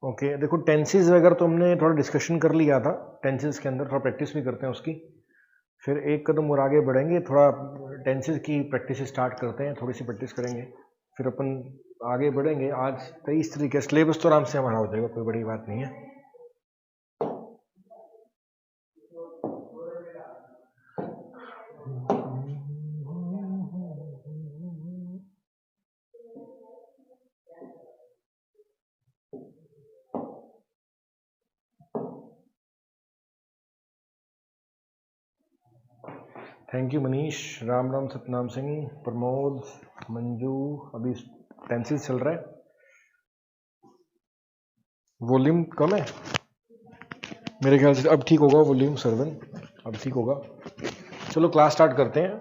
Okay देखो tenses वगैरह तो हमने थोड़ा डिस्कशन कर लिया था, टेंसेस के अंदर थोड़ा प्रैक्टिस भी करते हैं उसकी, फिर एक कदम और आगे बढ़ेंगे, थोड़ा टेंसेस की प्रैक्टिस स्टार्ट करते हैं, थोड़ी सी प्रैक्टिस करेंगे फिर अपन आगे बढ़ेंगे। आज 23 तरीके सिलेबस तो आराम से हमारा हो जाएगा, कोई बड़ी बात नहीं है। Thank you Manish, Ram Ram, Satnam Singh, Pramod, Manju. अभी टेंसेस चल रहा है, वॉल्यूम कम है मेरे ख्याल से, अब ठीक होगा वॉल्यूम सर्वन, अब ठीक होगा। चलो क्लास स्टार्ट करते हैं।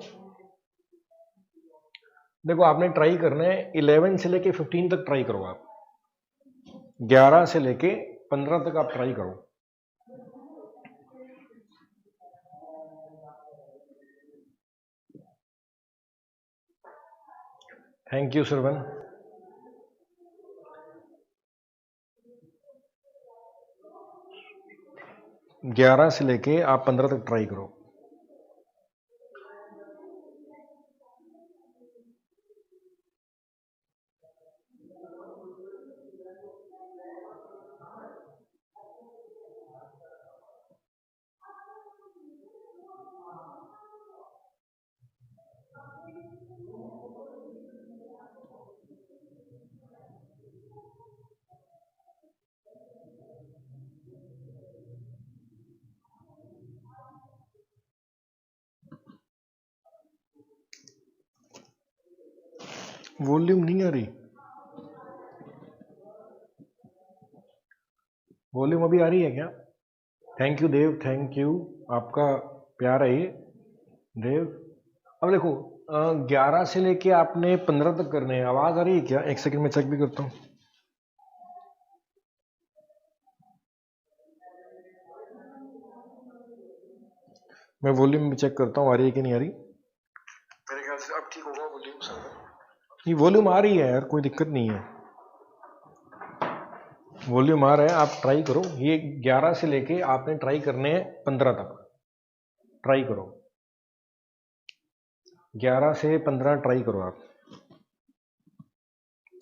देखो आपने ट्राई करना है 11 से लेके 15 तक ट्राई करो आप, 11 से लेके 15 तक आप ट्राई करो। Thank you Sarwan. 11 से लेके आप 15 तक ट्राई करो। वॉल्यूम नहीं आ रही, वॉल्यूम अभी आ रही है क्या? Thank you Dev, thank you, आपका प्यार है ये देव। अब देखो 11 से लेके आपने 15 तक करने हैं। आवाज आ रही है क्या? एक सेकंड में चेक भी करता हूँ। मैं वॉल्यूम भी चेक करता हूँ आ रही है कि नहीं आ रही। मेरे ख्याल से अब ठीक होगा वॉल्यूम सर। ये वॉल्यूम आ रही है यार, कोई दिक्कत नहीं है, वॉल्यूम आ रहा है, आप ट्राई करो। ये 11 से लेके आपने ट्राई करने हैं 15 तक, ट्राई करो 11 से 15 ट्राई करो आप।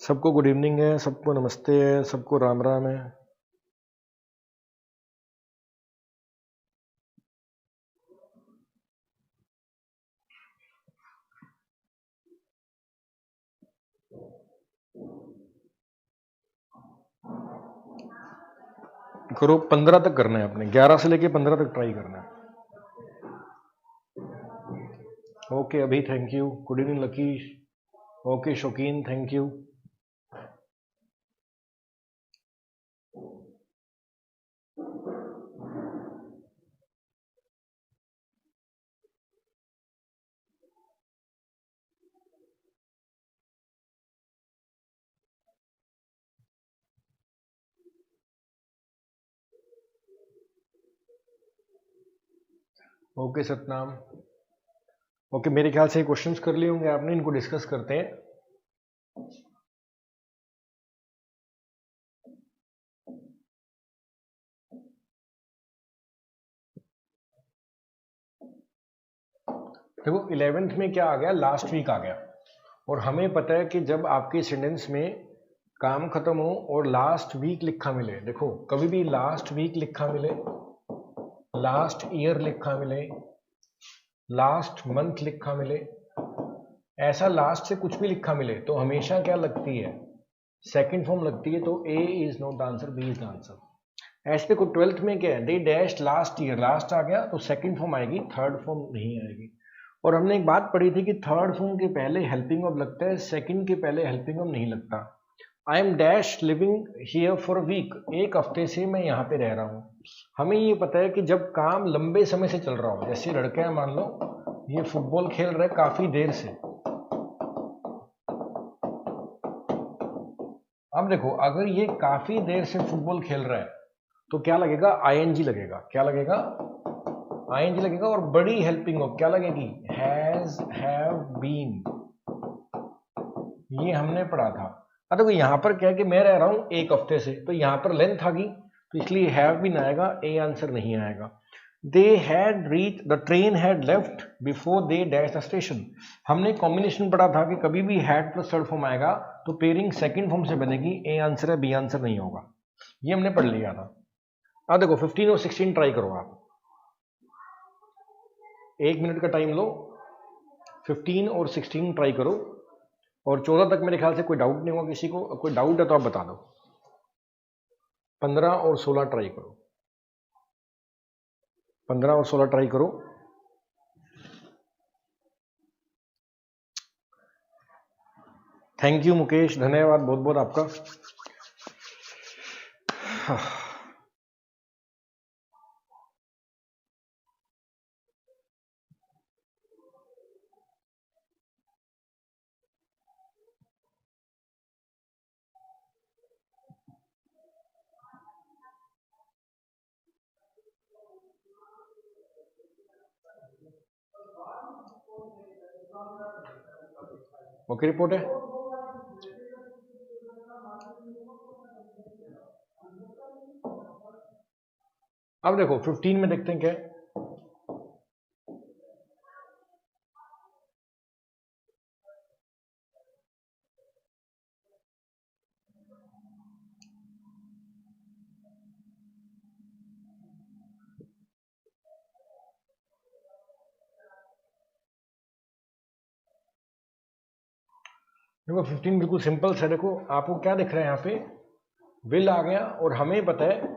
सबको गुड इवनिंग है, सबको नमस्ते है, सबको राम राम है। करो 15 तक करना है आपने, 11 से लेके 15 तक ट्राई करना है। ओके अभी thank you, good evening Lucky. Okay Shaukeen thank you. Okay Satnam. Okay मेरे ख्याल से क्वेश्चंस कर लिए होंगे आपने, इनको डिस्कस करते हैं। देखो 11th में क्या आ गया, लास्ट वीक आ गया, और हमें पता है कि जब आपके सेंटेंस में काम खत्म हो और लास्ट वीक लिखा मिले, देखो कभी भी लास्ट वीक लिखा मिले, लास्ट ईयर लिखा मिले, लास्ट मंथ लिखा मिले, ऐसा लास्ट से कुछ भी लिखा मिले तो हमेशा क्या लगती है, सेकंड फॉर्म लगती है। तो A is not the answer, B is the answer. ऐसे देखो 12th में क्या है, the dash last year, last आ गया तो सेकंड फॉर्म आएगी, थर्ड फॉर्म नहीं आएगी। और हमने एक बात पढ़ी थी कि थर्ड फॉर्म के पहले हेल्पिंग वर्ब लगता है, सेकंड के पहले हेल्पिंग वर्ब नहीं लगता। I am dash living here for a week, एक हफ्ते से मैं यहाँ पे रह रहा हूँ। हमें ये पता है कि जब काम लंबे समय से चल रहा हो, जैसे लड़के हैं मान लो ये फुटबॉल खेल रहे काफी देर से, अब देखो अगर ये काफी देर से फुटबॉल खेल रहा है तो क्या लगेगा, आईएनजी लगेगा। क्या लगेगा? आईएनजी लगेगा। और बड़ी हेल्पिंग वर्ब क्या लगेगी, हैज, हैव, बीन, ये हमने पढ़ा था। अब देखो यहाँ पर क्या है कि मैं रह रहा हूँ एक हफ्ते से, तो यहाँ पर लेंथ आ गई, तो इसलिए हैव भी ना आएगा, ए आंसर नहीं आएगा। They had reach the train had left before they dash the station. हमने कॉम्बिनेशन पढ़ा था कि कभी भी हैड प्लस थर्ड फॉर्म आएगा तो पेयरिंग सेकंड फॉर्म से बनेगी, ए आंसर है, बी आंसर नहीं होगा, ये हमने पढ़ लिया था। अब देखो 15 और 16 ट्राई करो आप, 1 मिनट का टाइम लो, 15 और 16 ट्राई करो, और 14 तक मेरे ख्याल से कोई डाउट नहीं होगा किसी को। कोई डाउट है तो आप बता दो। 15 और 16 ट्राई करो, 15 और 16 ट्राई करो। थैंक यू मुकेश, धन्यवाद बहुत बहुत आपका। ओके रिपोर्ट है। अब देखो 15 में देखते हैं क्या है। देखो 15 बिल्कुल सिंपल सा। देखो आपको क्या दिख रहा है यहाँ पे, विल आ गया, और हमें पता है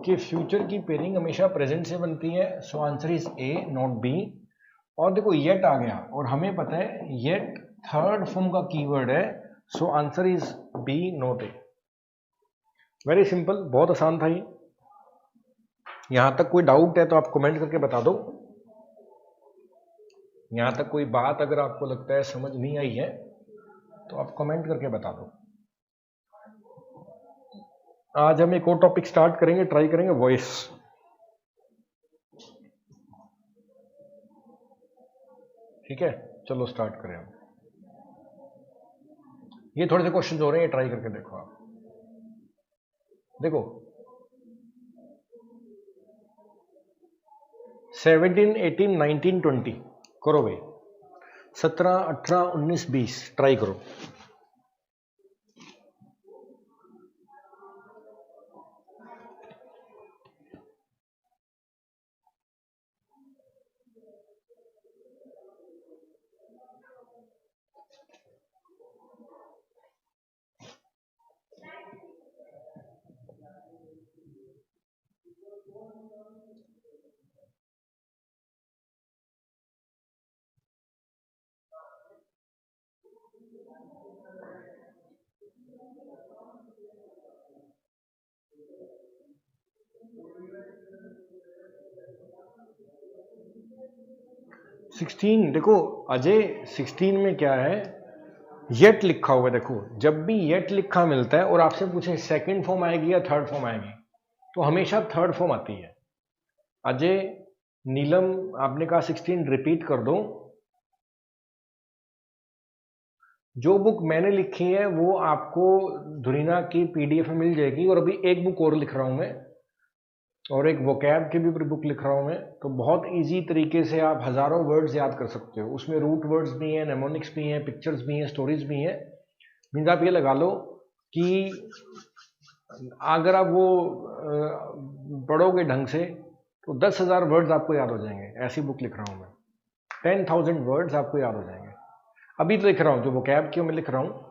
कि फ्यूचर की पेयरिंग हमेशा प्रेजेंट से बनती है, so answer is A not B. और देखो येट आ गया, और हमें पता है येट थर्ड फॉर्म का कीवर्ड है, so answer is B not A. Very simple, बहुत आसान था ये। यहां तक कोई डाउट है तो आप कमेंट करके बता दो। यहां तक कोई बात अगर आपको लगता है समझ नहीं आई है तो आप कमेंट करके बता दो। आज हम एक और टॉपिक स्टार्ट करेंगे, ट्राई करेंगे वॉइस। ठीक है, चलो स्टार्ट करें हम। ये थोड़े से क्वेश्चन हो रहे हैं, ट्राई करके देखो आप। देखो 17, 18, 19, 20 करो भाई। 17, 18, 19, 20 ट्राई करो। सिक्सटीन, देखो अजय 16 में क्या है, येट लिखा हुआ है। देखो जब भी येट लिखा मिलता है और आपसे पूछे सेकंड फॉर्म आएगी या थर्ड फॉर्म आएगी, तो हमेशा थर्ड फॉर्म आती है। अजय, नीलम, आपने कहा 16 रिपीट कर दो। जो बुक मैंने लिखी है वो आपको धुरीना की पीडीएफ में मिल जाएगी, और अभी एक बुक और लिख रहा हूं मैं, और एक वोकैब की भी बुक लिख रहा हूं मैं। तो बहुत इजी तरीके से आप हजारों वर्ड्स याद कर सकते हो। उसमें रूट वर्ड्स भी हैं, नेमोनिक्स भी हैं, पिक्चर्स भी हैं, स्टोरीज भी हैं। मीन्स आप ये लगा लो कि अगर आप वो पढ़ोगे ढंग से तो 10,000 वर्ड्स आपको याद हो जाएंगे। ऐसी बुक लिख रहा हूं मैं, 10,000 वर्ड्स आपको याद हो जाएंगे। अभी तो लिख रहा हूं, जो वोकैब की मैं लिख रहा हूं।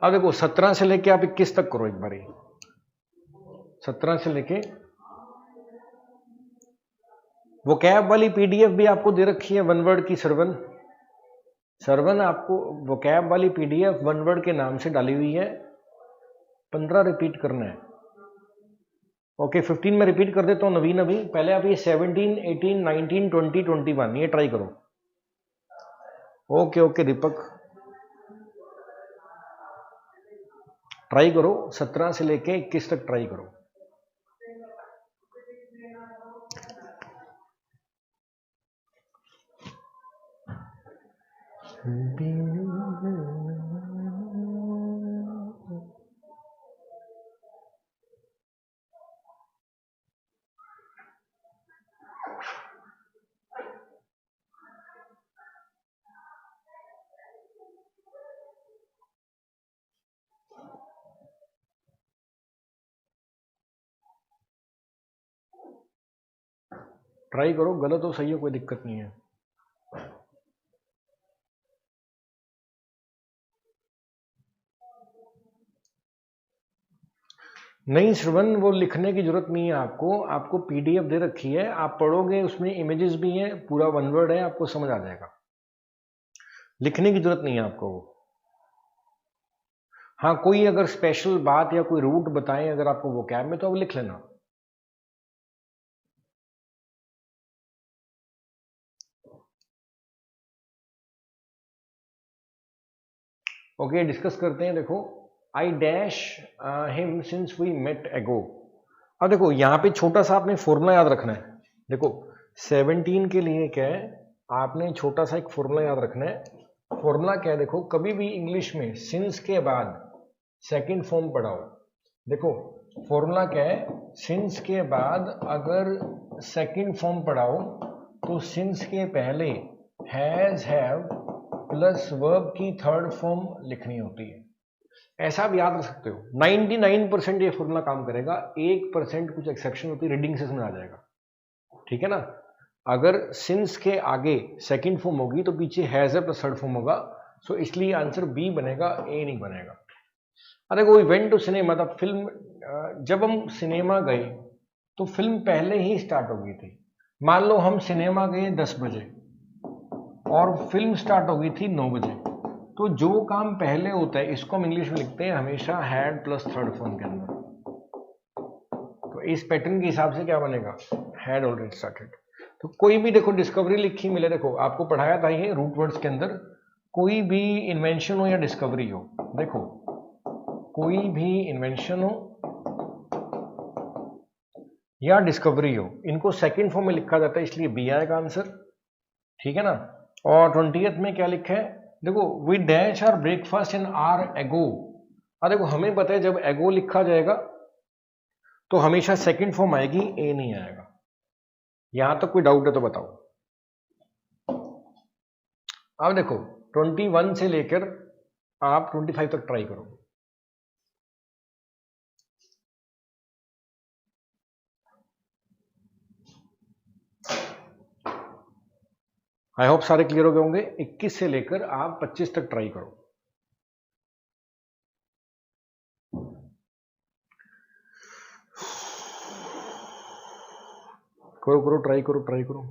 अब देखो 17 से लेके आप 21 तक करो एक बारी। 17 से लेके वो कैब वाली पीडीएफ भी आपको दे रखी है, वन वर्ड की। सरवन, सरवन आपको वो कैब वाली पीडीएफ वन वर्ड के नाम से डाली हुई है। 15 रिपीट करना है। ओके 15 में रिपीट कर देता हूं नवीन। अभी पहले आप ये 17, 18, 19, 20, 21 ये ट्राई करो। ओके ओके दीपक, ट्राई करो। 17 से लेके 21 तक ट्राई करो। ट्राई करो, गलत हो सही हो कोई दिक्कत नहीं है। नहीं श्रवण, वो लिखने की जरूरत नहीं है आपको, आपको पीडीएफ दे रखी है, आप पढ़ोगे, उसमें इमेजेस भी हैं, पूरा वन वर्ड है, आपको समझ आ जाएगा। लिखने की जरूरत नहीं है आपको वो। हाँ, कोई अगर स्पेशल बात या कोई रूट बताएं अगर आपको वो कैब में, तो आप लिख लेना। ओके, डिस्कस करते हैं। देखो, I dash him since we met ago. अब देखो यहाँ पे छोटा सा आपने फॉर्मूला याद रखना है। देखो 17 के लिए क्या है, आपने छोटा सा एक फॉर्मूला याद रखना है। फॉर्मूला क्या है, देखो कभी भी इंग्लिश में सिंस के बाद सेकंड फॉर्म पढ़ाओ। देखो फॉर्मूला क्या है, सिंस के बाद अगर सेकंड फॉर्म पढ़ाओ तो सिंस के पहले हैज, हैव प्लस वर्ब की थर्ड फॉर्म लिखनी होती है। ऐसा आप याद रख सकते हो। 99% ये फॉर्मूला काम करेगा, 1% कुछ एक्सेप्शन होती है, रीडिंग से समझ आ जाएगा। ठीक है ना। अगर सिंस के आगे सेकंड फॉर्म होगी तो पीछे हैज है प्लस थर्ड फॉर्म होगा, सो इसलिए आंसर बी बनेगा, ए नहीं बनेगा। अरे कोई वेंट टू सिनेमा, मतलब फिल्म, जब हम सिनेमा गए तो फिल्म पहले ही स्टार्ट हो गई थी। मान लो हम सिनेमा गए 10 बजे और फिल्म स्टार्ट हो गई थी 9 बजे, तो जो काम पहले होता है इसको हम इंग्लिश में लिखते हैं हमेशा हैड प्लस थर्ड फॉर्म के अंदर। तो इस पैटर्न के हिसाब से क्या बनेगा, हैड ऑलरेडी स्टार्टेड। तो कोई भी देखो डिस्कवरी लिखी मिले, देखो आपको पढ़ाया था ये रूट वर्ड्स के अंदर, कोई भी इन्वेंशन हो या डिस्कवरी हो, देखो कोई भी इन्वेंशन हो या डिस्कवरी हो, इनको सेकंड फॉर्म में लिखा जाता है, इसलिए बी आएगा आंसर। ठीक है ना। और 20th में क्या लिखा है, देखो we dash our breakfast an hour ago. देखो हमें पता है जब एगो लिखा जाएगा तो हमेशा सेकंड फॉर्म आएगी, ए नहीं आएगा। यहां तक कोई डाउट है तो बताओ। अब देखो 21 से लेकर आप 25 तक ट्राई करो। आई होप सारे क्लियर हो गए होंगे। 21 से लेकर आप 25 तक ट्राई करो। करो करो, ट्राई करो, ट्राई करो।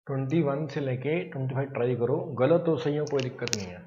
ट्वेंटी वन से लेके 25 ट्राई करो, गलत हो सही हो कोई दिक्कत नहीं है।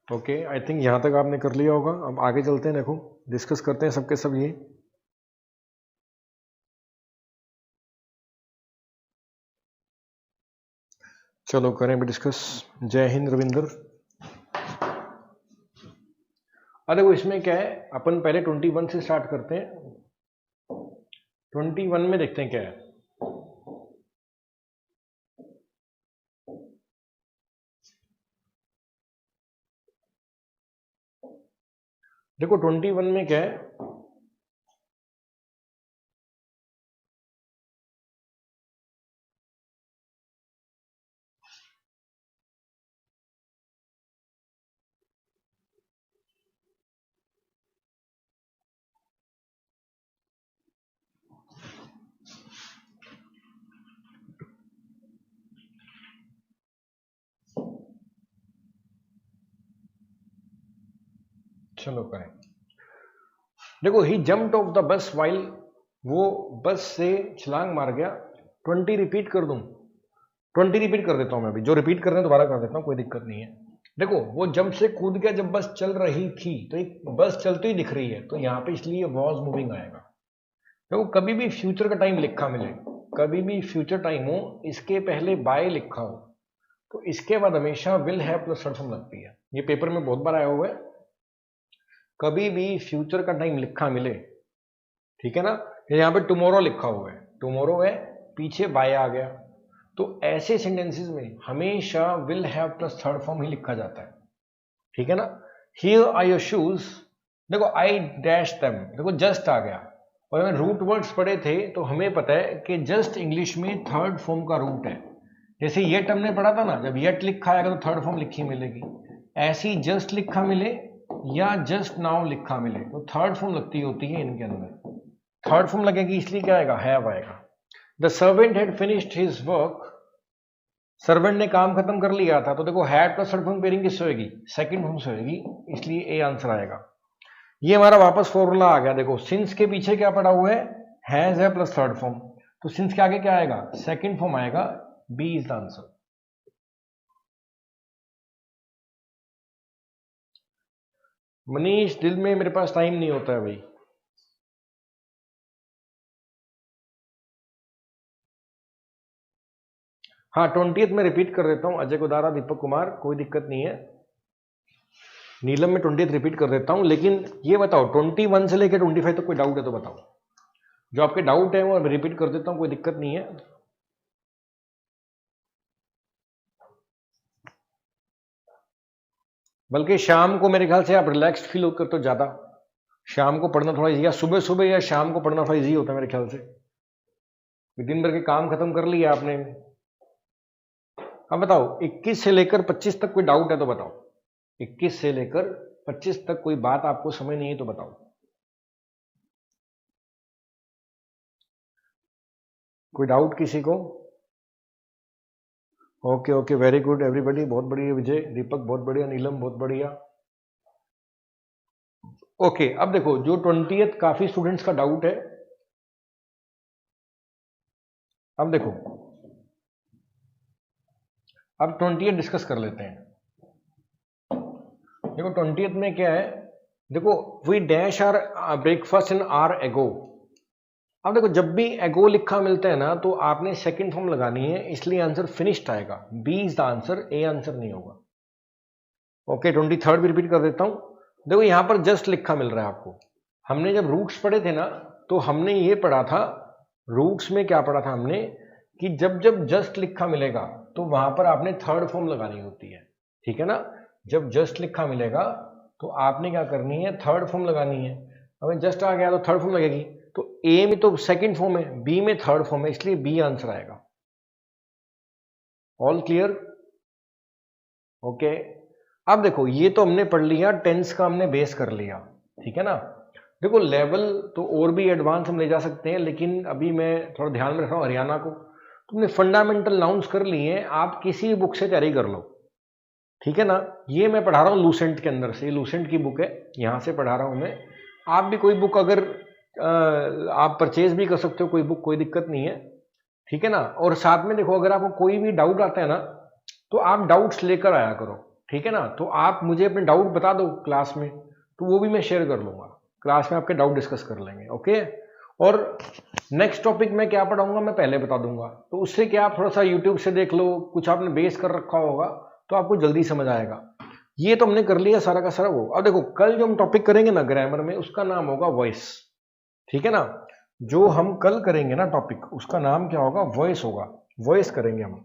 ओके, आई थिंक यहां तक आपने कर लिया होगा। अब आगे चलते हैं, देखो डिस्कस करते हैं सबके सब ये। चलो करें भी डिस्कस। जय हिंद रविंदर। अरे वो इसमें क्या है, अपन पहले 21 से स्टार्ट करते हैं। 21 में देखते हैं क्या है। देखो 21 में क्या है, चलो करें। देखो he jumped off the bus while, वो बस से छलांग मार गया। 20 रिपीट कर दूं, 20 रिपीट कर देता हूं मैं अभी, जो रिपीट कर रहे हैं दोबारा कर देता हूं, कोई दिक्कत नहीं है। देखो वो जंप से कूद गया जब बस चल रही थी, तो एक बस चलती हुई दिख रही है, तो यहां पे इसलिए वॉज मूविंग आएगा। देखो कभी भी फ्यूचर का टाइम लिखा मिले, कभी भी फ्यूचर टाइम हो, इसके पहले बाय लिखा हो, तो इसके बाद हमेशा will have plus short form लगती है। ये पेपर में बहुत बार आया हुआ है। कभी भी फ्यूचर का टाइम लिखा मिले, ठीक है ना, यहां पे टुमारो लिखा हुआ है, टुमारो है, पीछे बाय आ गया, तो ऐसे सेंटेंसेस में हमेशा will have plus third form ही लिखा जाता है, ठीक है ना। हियर आर योर शूज, देखो आई डैश देम, देखो जस्ट आ गया, और अगर रूट वर्ड्स पढ़े थे तो हमें पता है कि जस्ट इंग्लिश में थर्ड फॉर्म का रूट है। जैसे येट हमने पढ़ा था ना, जब येट लिखा आएगा तो थर्ड फॉर्म लिखी मिलेगी, ऐसी जस्ट लिखा मिले या जस्ट नाउ लिखा मिले तो थर्ड फॉर्म लगती होती है इनके अंदर। थर्ड फॉर्म लगेगी इसलिए क्या आएगा, हैव आएगा। The servant had finished his work, servant ने काम खत्म कर लिया था, तो देखो had plus third form pairing किससे होगी, सेकंड फॉर्म से होगी, इसलिए ए आंसर आएगा। ये हमारा वापस फॉर्मूला आ गया। देखो सिंस के पीछे क्या पड़ा हुआ है प्लस थर्ड फॉर्म, तो सिंस के आगे क्या आएगा, सेकंड फॉर्म आएगा, B is the answer. Manish दिल में मेरे पास टाइम नहीं होता है भाई। हाँ 20th में रिपीट कर देता हूं, अजय गोदारा, दीपक कुमार, कोई दिक्कत नहीं है। नीलम में 20th रिपीट कर देता हूं, लेकिन ये बताओ 21 से लेकर 25 तक कोई डाउट है तो बताओ। जो आपके डाउट है वो रिपीट कर देता हूं, कोई दिक्कत नहीं है। बल्कि शाम को मेरे ख्याल से आप रिलैक्स्ड फील कर तो ज्यादा, शाम को पढ़ना थोड़ा इजी, या सुबह सुबह या शाम को पढ़ना थोड़ा इजी होता है मेरे ख्याल से। दिन भर के काम खत्म कर लिया आपने। अब बताओ 21 से लेकर 25 तक कोई डाउट है तो बताओ। 21 से लेकर 25 तक कोई बात आपको समझ नहीं है तो बताओ। कोई डाउट किसी को? Okay okay, very good everybody, बहुत बढ़िया विजय, दीपक बहुत बढ़िया, नीलम बहुत बढ़िया। ओके अब देखो जो 20th काफी स्टूडेंट्स का डाउट है, अब देखो अब 20th डिस्कस कर लेते हैं। देखो 20th में क्या है, देखो we dash our breakfast an hour ago. अब देखो जब भी एगो लिखा मिलता है ना, तो आपने सेकंड फॉर्म लगानी है, इसलिए आंसर फिनिश्ड आएगा, B is the answer, A answer नहीं होगा। ओके 23rd भी रिपीट कर देता हूं। देखो यहां पर जस्ट लिखा मिल रहा है आपको। हमने जब रूट्स पढ़े थे ना, तो हमने ये पढ़ा था, रूट्स में क्या पढ़ा था हमने, कि जब जब जस्ट लिखा मिलेगा तो वहां पर आपने थर्ड फॉर्म लगानी होती है, ठीक है ना। जब जस्ट लिखा मिलेगा तो आपने क्या करनी है, थर्ड फॉर्म लगानी है। अगर जस्ट आ गया तो थर्ड फॉर्म लगेगी, तो ए में तो सेकंड फॉर्म है, बी में थर्ड फॉर्म है, इसलिए बी आंसर आएगा। All clear? ओके अब देखो ये तो हमने पढ़ लिया, टेंस का हमने बेस कर लिया, ठीक है ना। देखो लेवल तो और भी एडवांस हम ले जा सकते हैं, लेकिन अभी मैं थोड़ा ध्यान में रख रहा हूँ हरियाणा को। तुमने फंडामेंटल नाउन्स कर लिए हैं, आप किसी भी बुक से तैयारी कर लो, ठीक है ना। ये मैं पढ़ा रहा हूँ लूसेंट के अंदर से, लूसेंट की बुक है, यहाँ से पढ़ा रहा हूँ मैं। आप भी कोई बुक अगर आप परचेज भी कर सकते हो, कोई बुक, कोई दिक्कत नहीं है, ठीक है ना। और साथ में देखो अगर आपको कोई भी डाउट आता है ना, तो आप डाउट्स लेकर आया करो, ठीक है ना। तो आप मुझे अपने डाउट बता दो क्लास में, तो वो भी मैं शेयर कर लूंगा, क्लास में आपके डाउट डिस्कस कर लेंगे, ओके। और नेक्स्ट टॉपिक में क्या पढ़ाऊंगा मैं पहले बता दूंगा, तो उससे क्या आप थोड़ा सा यूट्यूब से देख लो, कुछ आपने बेस कर रखा होगा तो आपको जल्दी समझ आएगा। ये तो हमने कर लिया सारा का सारा वो। अब देखो कल जो हम टॉपिक करेंगे ना ग्रामर में, उसका नाम होगा वॉइस, ठीक है ना। जो हम कल करेंगे ना टॉपिक, उसका नाम क्या होगा, वॉइस होगा, वॉइस करेंगे हम।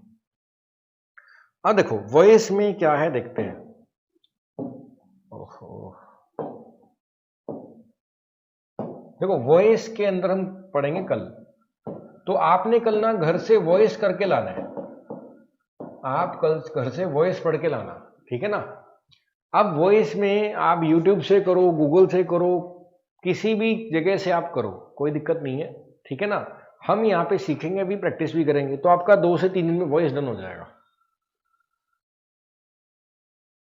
अब देखो वॉइस में क्या है देखते हैं। ओहो देखो वॉइस के अंदर हम पढ़ेंगे कल, तो आपने कल ना घर से वॉइस करके लाना है, आप कल घर से वॉइस पढ़ के लाना, ठीक है ना। अब वॉइस में आप यूट्यूब से करो, गूगल से करो, किसी भी जगह से आप करो, कोई दिक्कत नहीं है, ठीक है ना। हम यहाँ पे सीखेंगे भी, प्रैक्टिस भी करेंगे, तो आपका 2 से 3 दिन में वॉइस डन हो जाएगा।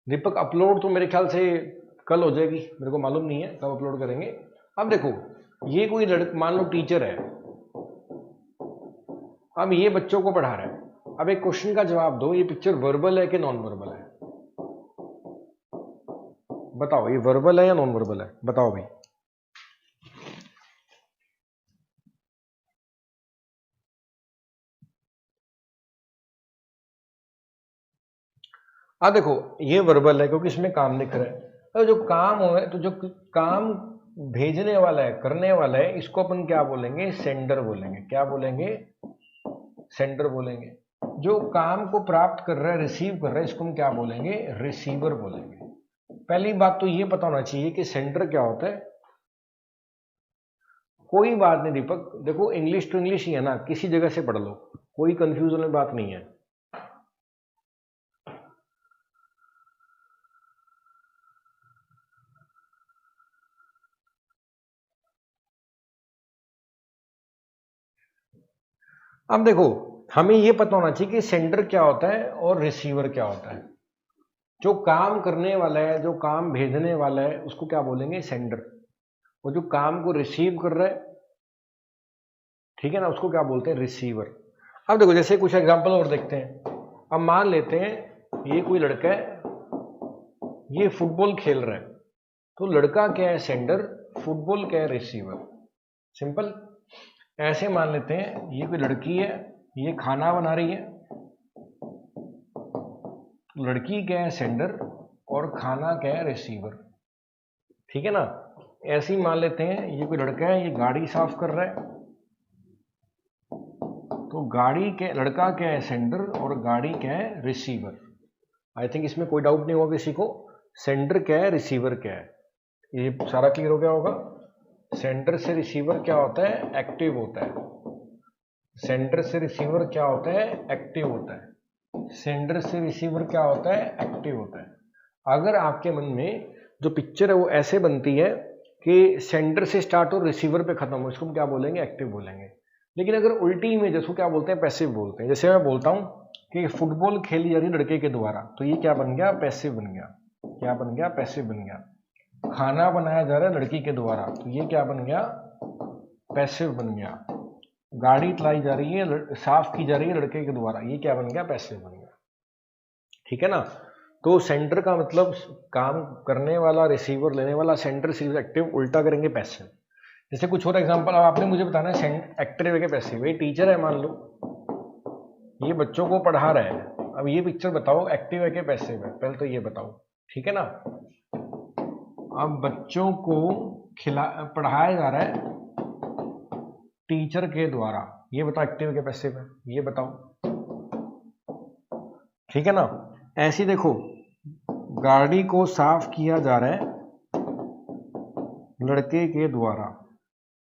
दीपक अपलोड तो मेरे ख्याल से कल हो जाएगी, मेरे को मालूम नहीं है कब अपलोड करेंगे। अब देखो ये कोई मान लो टीचर है, अब ये बच्चों को पढ़ा रहा है, अब एक क्वेश्चन का जवाब दो, ये पिक्चर वर्बल है कि नॉन वर्बल है, बताओ ये वर्बल है या नॉन वर्बल है, बताओ भाई। देखो ये वर्बल है क्योंकि इसमें काम दिख रहा है, तो जो काम हो है, तो जो काम भेजने वाला है, करने वाला है, इसको अपन क्या बोलेंगे, सेंडर बोलेंगे। क्या बोलेंगे, सेंडर बोलेंगे। जो काम को प्राप्त कर रहा है, रिसीव कर रहा है, इसको हम क्या बोलेंगे, रिसीवर बोलेंगे। पहली बात तो ये पता होना चाहिए कि सेंडर क्या होता है। कोई बात नहीं दीपक, देखो इंग्लिश तो इंग्लिश ही है ना, किसी जगह से पढ़ लो, कोई कंफ्यूजन वाली बात नहीं है। अब देखो हमें ये पता होना चाहिए कि सेंडर क्या होता है और रिसीवर क्या होता है। जो काम करने वाला है, जो काम भेजने वाला है, उसको क्या बोलेंगे, सेंडर। और जो काम को रिसीव कर रहा है, ठीक है ना, उसको क्या बोलते हैं, रिसीवर। अब देखो जैसे कुछ एग्जांपल और देखते हैं। अब मान लेते हैं ये कोई लड़का है, ये फुटबॉल खेल रहा है, तो लड़का क्या है, सेंडर, फुटबॉल क्या है, रिसीवर। सिंपल। ऐसे मान लेते हैं ये कोई लड़की है, ये खाना बना रही है, लड़की क्या है, सेंडर, और खाना क्या है, रिसीवर, ठीक है ना। ऐसे ही मान लेते हैं ये कोई लड़का है, ये गाड़ी साफ कर रहा है, तो गाड़ी के लड़का क्या है, सेंडर, और गाड़ी क्या है, रिसीवर। आई थिंक इसमें कोई डाउट नहीं होगा किसी को, सेंडर क्या है, रिसीवर क्या है, ये सारा क्लियर हो गया होगा। सेंडर से रिसीवर क्या होता है, एक्टिव होता है। सेंडर से रिसीवर क्या होता है, एक्टिव होता है। सेंडर से रिसीवर क्या होता है, एक्टिव होता है। अगर आपके मन में जो पिक्चर है वो ऐसे बनती है कि सेंडर से स्टार्ट और रिसीवर पे खत्म हो, इसको हम क्या बोलेंगे, एक्टिव बोलेंगे। लेकिन अगर उल्टी इमेज, इसको क्या बोलते हैं, पैसिव बोलते हैं। जैसे मैं बोलता हूँ कि फुटबॉल खेली जा रही है लड़के के द्वारा, तो ये क्या बन गया, पैसिव बन गया। क्या बन गया, पैसिव बन गया। खाना बनाया जा रहा है लड़की के द्वारा, तो ये क्या बन गया, पैसिव बन गया। गाड़ी चलाई जा रही है, साफ की जा रही है लड़के के द्वारा, ये क्या बन गया, पैसिव बन गया, ठीक है ना। तो सेंडर का मतलब काम करने वाला, रिसीवर लेने वाला, सेंडर से एक्टिव, उल्टा करेंगे पैसिव। जैसे कुछ और एग्जांपल अब आपने मुझे बताना है, एक्टिव है कि पैसिव। ये टीचर है मान लो, ये बच्चों को पढ़ा रहा है, अब ये पिक्चर बताओ एक्टिव है कि पैसिव है, पहले तो ये बताओ, ठीक है ना। अब बच्चों को पढ़ाया जा रहा है टीचर के द्वारा, ये बताओ एक्टिव है कि पैसिव है, ये बताओ, ठीक है ना। ऐसी देखो गाड़ी को साफ किया जा रहा है लड़के के द्वारा,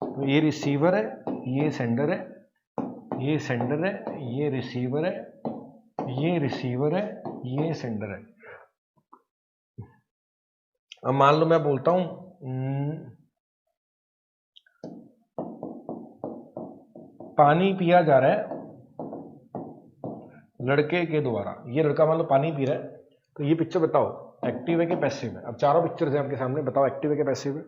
तो ये रिसीवर है, ये सेंडर है, ये सेंडर है, ये रिसीवर है, ये रिसीवर है, ये सेंडर है। अब मान लो मैं बोलता हूं पानी पिया जा रहा है लड़के के द्वारा, ये लड़का मान लो पानी पी रहा है, तो ये पिक्चर बताओ एक्टिव है कि पैसिव है। अब चारों पिक्चर्स हैं आपके सामने, बताओ एक्टिव है कि पैसिव है।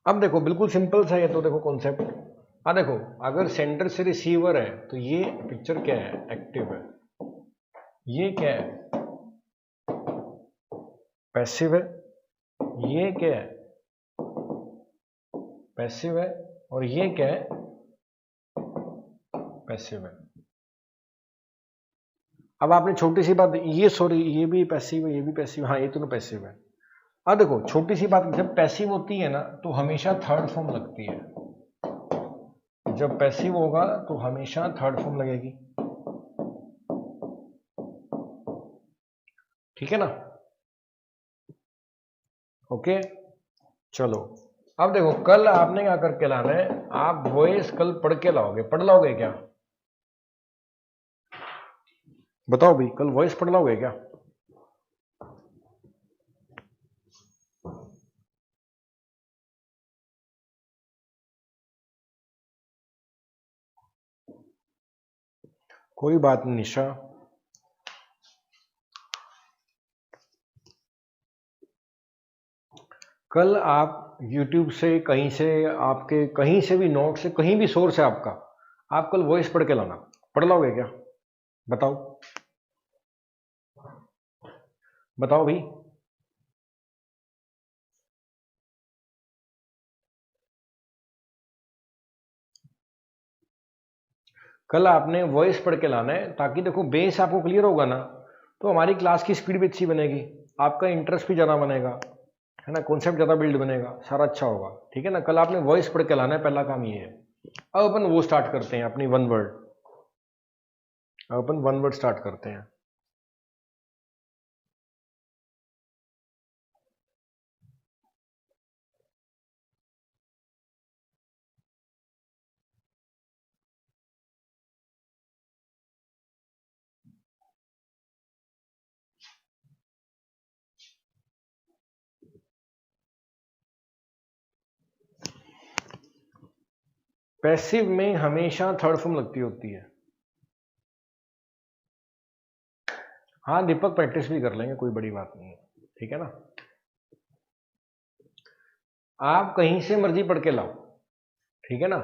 अब देखो बिल्कुल सिंपल सा है तो देखो कॉन्सेप्ट। देखो अगर सेंडर से रिसीवर है तो ये पिक्चर क्या है, एक्टिव है। ये क्या है, पैसिव है। ये क्या है, पैसिव है। और ये क्या है, पैसिव है। अब आपने छोटी सी बात, ये सॉरी ये भी पैसिव है, ये भी पैसिव, हाँ ये तो पैसिव है। अब देखो छोटी सी बात, जब पैसिव होती है ना तो हमेशा थर्ड फॉर्म लगती है। जब पैसिव होगा तो हमेशा थर्ड फॉर्म लगेगी, ठीक है ना। ओके चलो, अब देखो कल आपने क्या करके लाना है, आप वॉइस कल पढ़ के लाओगे, पढ़ लाओगे क्या? बताओ भाई, कल वॉइस पढ़ लाओगे क्या? कोई बात नहीं निशा, कल आप YouTube से कहीं से, आपके कहीं से भी नोट से, कहीं भी सोर्स है आपका, आप कल वॉइस पढ़ के लाना। पढ़ लाओगे क्या? बताओ बताओ भाई। कल आपने वॉइस पढ़ के लाना है, ताकि देखो बेस आपको क्लियर होगा ना, तो हमारी क्लास की स्पीड भी अच्छी बनेगी, आपका इंटरेस्ट भी ज़्यादा बनेगा, है ना, कॉन्सेप्ट ज़्यादा बिल्ड बनेगा, सारा अच्छा होगा, ठीक है ना। कल आपने वॉइस पढ़ के लाना है, पहला काम ये है। अब अपन वो स्टार्ट करते हैं अपनी वन वर्ड, अब अपन वन वर्ड स्टार्ट करते हैं। पैसिव में हमेशा थर्ड फॉर्म लगती होती है। हाँ दीपक, प्रैक्टिस भी कर लेंगे, कोई बड़ी बात नहीं है, ठीक है ना। आप कहीं से मर्जी पढ़ के लाओ, ठीक है ना,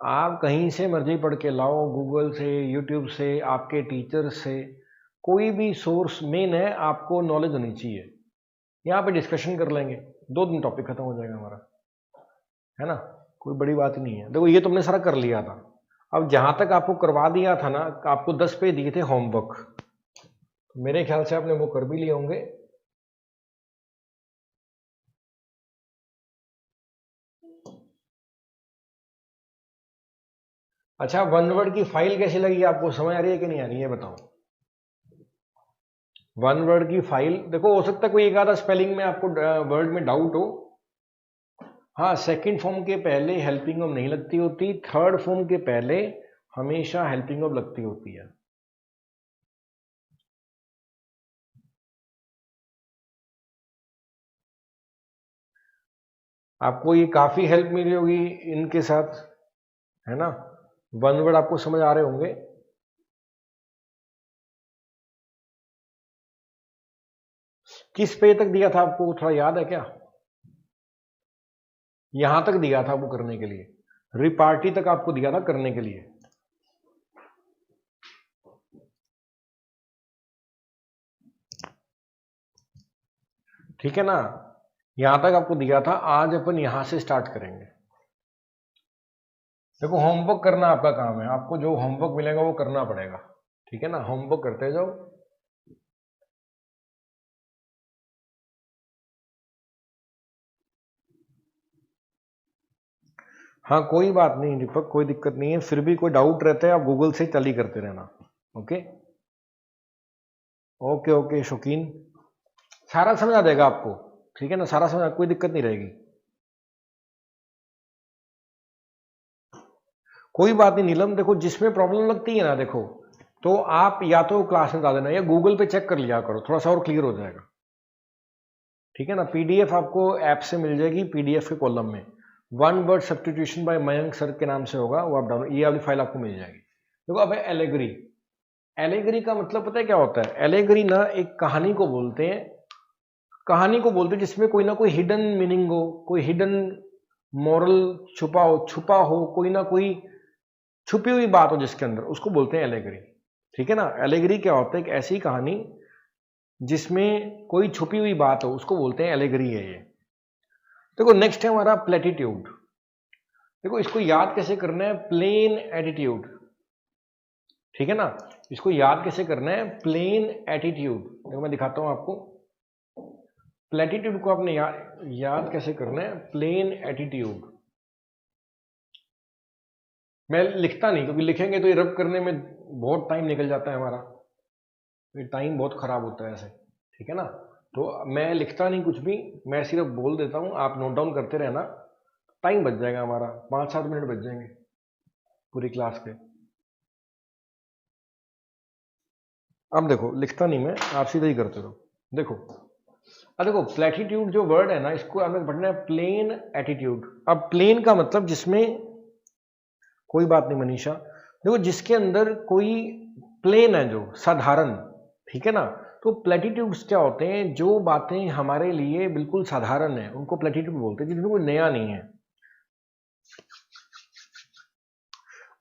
आप कहीं से मर्जी पढ़ के लाओ, गूगल से, यूट्यूब से, आपके टीचर से, कोई भी सोर्स, मेन है आपको नॉलेज होनी चाहिए। यहाँ पे डिस्कशन कर लेंगे, 2 दिन टॉपिक खत्म हो जाएगा हमारा, है ना, कोई बड़ी बात नहीं है। देखो ये तुमने सारा कर लिया था, अब जहां तक आपको करवा दिया था ना, आपको 10 पेज दिए थे होमवर्क, तो मेरे ख्याल से आपने वो कर भी लिए होंगे। अच्छा, वन वर्ड की फाइल कैसी लगी आपको, समझ आ रही है कि नहीं आ रही है, बताओ। वन वर्ड की फाइल, देखो हो सकता है कोई एक आधा स्पेलिंग में आपको वर्ड में डाउट हो। हाँ, सेकंड फॉर्म के पहले हेल्पिंग वर्ब नहीं लगती होती, थर्ड फॉर्म के पहले हमेशा हेल्पिंग वर्ब लगती होती है। आपको ये काफी हेल्प मिली होगी इनके साथ, है ना, वन वर्ड आपको समझ आ रहे होंगे। किस पेज तक दिया था आपको, थोड़ा याद है क्या? यहां तक दिया था आपको करने के लिए, रिपार्टी तक आपको दिया था करने के लिए, ठीक है ना, यहां तक आपको दिया था। आज अपन यहां से स्टार्ट करेंगे। देखो होमवर्क करना आपका काम है, आपको जो होमवर्क मिलेगा वो करना पड़ेगा, ठीक है ना, होमवर्क करते जाओ। हाँ कोई बात नहीं दीपक, कोई दिक्कत नहीं है, फिर भी कोई डाउट रहता है आप गूगल से टैली करते रहना। ओके ओके ओके शौकीन, सारा समझ आ जाएगा आपको, ठीक है ना, सारा समझ, कोई दिक्कत नहीं रहेगी। कोई बात नहीं नीलम, देखो जिसमें प्रॉब्लम लगती है ना, देखो तो आप या तो क्लास में बता देना या गूगल पे चेक कर लिया करो, थोड़ा सा और क्लियर हो जाएगा, ठीक है ना। पीडीएफ आपको ऐप से मिल जाएगी, पीडीएफ के कॉलम में one word substitution by Mayank sir के नाम से होगा, वो आप डाउनलोड, ये वाली फाइल आपको मिल जाएगी। देखो अब है एलेगरी। एलेगरी का मतलब पता है क्या होता है? एलेगरी ना एक कहानी को बोलते हैं, कहानी को बोलते हैं जिसमें कोई ना कोई हिडन मीनिंग हो, कोई हिडन मॉरल छुपा हो, कोई ना कोई छुपी हुई बात हो जिसके अंदर, उसको बोलते हैं एलेगरी, ठीक है ना। एलेगरी क्या होता है? एक ऐसी कहानी जिसमें कोई छुपी हुई बात हो, उसको बोलते हैं एलेगरी है ये। देखो नेक्स्ट है हमारा प्लेटिट्यूड। देखो इसको याद कैसे करना है, प्लेन एटीट्यूड, ठीक है ना। इसको याद कैसे करना है, प्लेन एटीट्यूड। देखो मैं दिखाता हूं आपको, प्लेटीट्यूड को आपने याद कैसे करना है, प्लेन एटीट्यूड। मैं लिखता नहीं, क्योंकि लिखेंगे तो ये रब करने में बहुत टाइम निकल जाता है हमारा, ये टाइम बहुत खराब होता है ऐसे, ठीक है ना। तो मैं लिखता नहीं कुछ भी, मैं सिर्फ बोल देता हूं, आप नोट डाउन करते रहना, टाइम बच जाएगा हमारा, 5-7 मिनट बच जाएंगे पूरी क्लास के। अब देखो लिखता नहीं मैं, आप सीधा ही करते रहो। देखो अब देखो, प्लेटीट्यूड जो वर्ड है ना, इसको हमें पढ़ना है प्लेन एटीट्यूड। अब प्लेन का मतलब जिसमें, कोई बात नहीं मनीषा, देखो जिसके अंदर कोई प्लेन है, जो साधारण, ठीक है ना। तो प्लेटीट्यूड्स क्या होते हैं, जो बातें हमारे लिए बिल्कुल साधारण है उनको प्लेटीट्यूड बोलते हैं, जिनमें कोई नया नहीं है।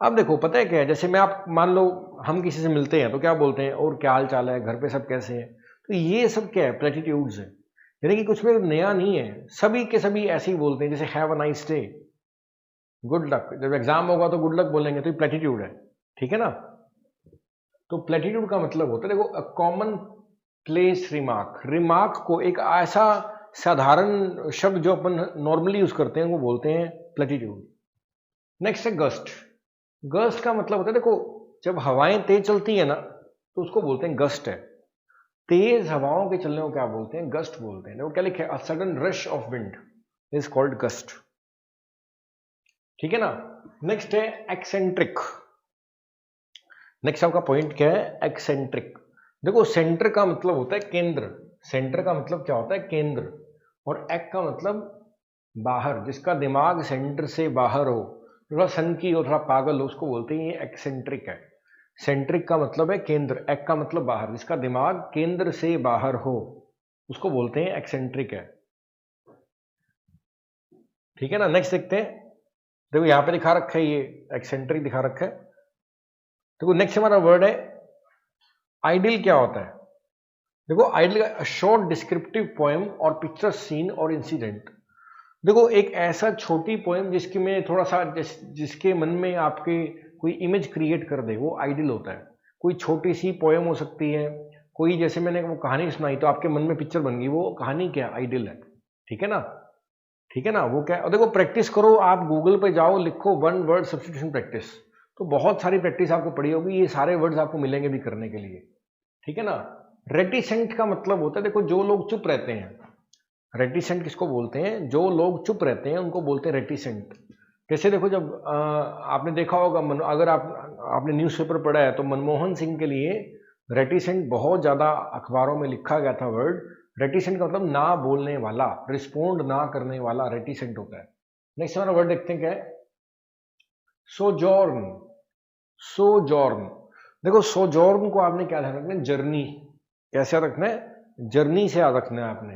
अब देखो पता है क्या है, जैसे मैं, आप मान लो हम किसी से मिलते हैं तो क्या बोलते हैं, और क्या हाल चाल है, घर पे सब कैसे हैं। तो ये सब क्या है, प्लेटीट्यूड्स है, यानी कि कुछ में नया नहीं है, सभी के सभी ऐसे ही बोलते हैं। जैसे have a nice day, good luck, जब एग्जाम होगा तो गुड लक बोलेंगे, तो ये प्लेटीट्यूड है, ठीक है ना। तो प्लेटीट्यूड का मतलब होता है, देखो a common place remark, remark को एक ऐसा साधारण शब्द जो अपन नॉर्मली यूज करते हैं वो बोलते हैं प्लेटीट्यूड। नेक्स्ट है गस्ट। गस्ट का मतलब होता है, देखो जब हवाएं तेज चलती है ना तो उसको बोलते हैं गस्ट है। तेज हवाओं के चलने को क्या बोलते हैं, गस्ट बोलते हैं। देखो क्या लिखे, a sudden rush of wind is called gust, ठीक है ना। नेक्स्ट है एक्सेंट्रिक। नेक्स्ट आपका पॉइंट क्या है, एक्सेंट्रिक। देखो सेंटर का मतलब होता है केंद्र, सेंटर का मतलब क्या होता है, केंद्र, और एक्ट का मतलब बाहर, जिसका दिमाग सेंटर से बाहर हो, थोड़ा सनकी हो, थोड़ा पागल हो, उसको बोलते हैं ये एक्सेंट्रिक है। सेंट्रिक का मतलब है केंद्र, एक्ट का मतलब बाहर, जिसका दिमाग केंद्र से बाहर हो उसको बोलते हैं एक्सेंट्रिक है, ठीक है ना। नेक्स्ट देखते हैं, देखो यहां पे दिखा रखा है, ये एक्सेंट्रिक दिखा रखा है। देखो नेक्स्ट हमारा वर्ड है आइडियल। क्या होता है, देखो आइडियल का शॉर्ट डिस्क्रिप्टिव पोएम और पिक्चर सीन और इंसिडेंट। देखो एक ऐसा छोटी पोएम जिसकी में थोड़ा सा जिसके मन में आपके कोई इमेज क्रिएट कर दे, वो आइडियल होता है। कोई छोटी सी पोएम हो सकती है, कोई जैसे मैंने वो कहानी सुनाई तो आपके मन में पिक्चर बन गई, वो कहानी क्या आइडियल है, ठीक है ना, ठीक है ना। वो क्या, और देखो प्रैक्टिस करो, आप गूगल पे जाओ, लिखो वन वर्ड सब्स्टिट्यूशन प्रैक्टिस, तो बहुत सारी प्रैक्टिस आपको पड़ी होगी, ये सारे वर्ड्स आपको मिलेंगे भी करने के लिए, ठीक है ना। रेटिसेंट का मतलब होता है, देखो जो लोग चुप रहते हैं, रेटिसेंट किसको बोलते हैं, जो लोग चुप रहते हैं उनको बोलते हैं रेटिसेंट। कैसे, देखो जब आपने देखा होगा, अगर आपने न्यूज़पेपर पढ़ा है तो मनमोहन सिंह के लिए रेटिसेंट बहुत ज़्यादा अखबारों में लिखा गया था वर्ड। रेटिसेंट का मतलब ना बोलने वाला, रिस्पोंड ना करने वाला, रेटिसेंट होता है। नेक्स्ट हमारा वर्ड देखते हैं क्या है, सोजॉर्न। सोजॉर्न, देखो सोजॉर्न को आपने क्या ध्यान रखना है, जर्नी, कैसे रखना है, जर्नी से याद रखना है आपने।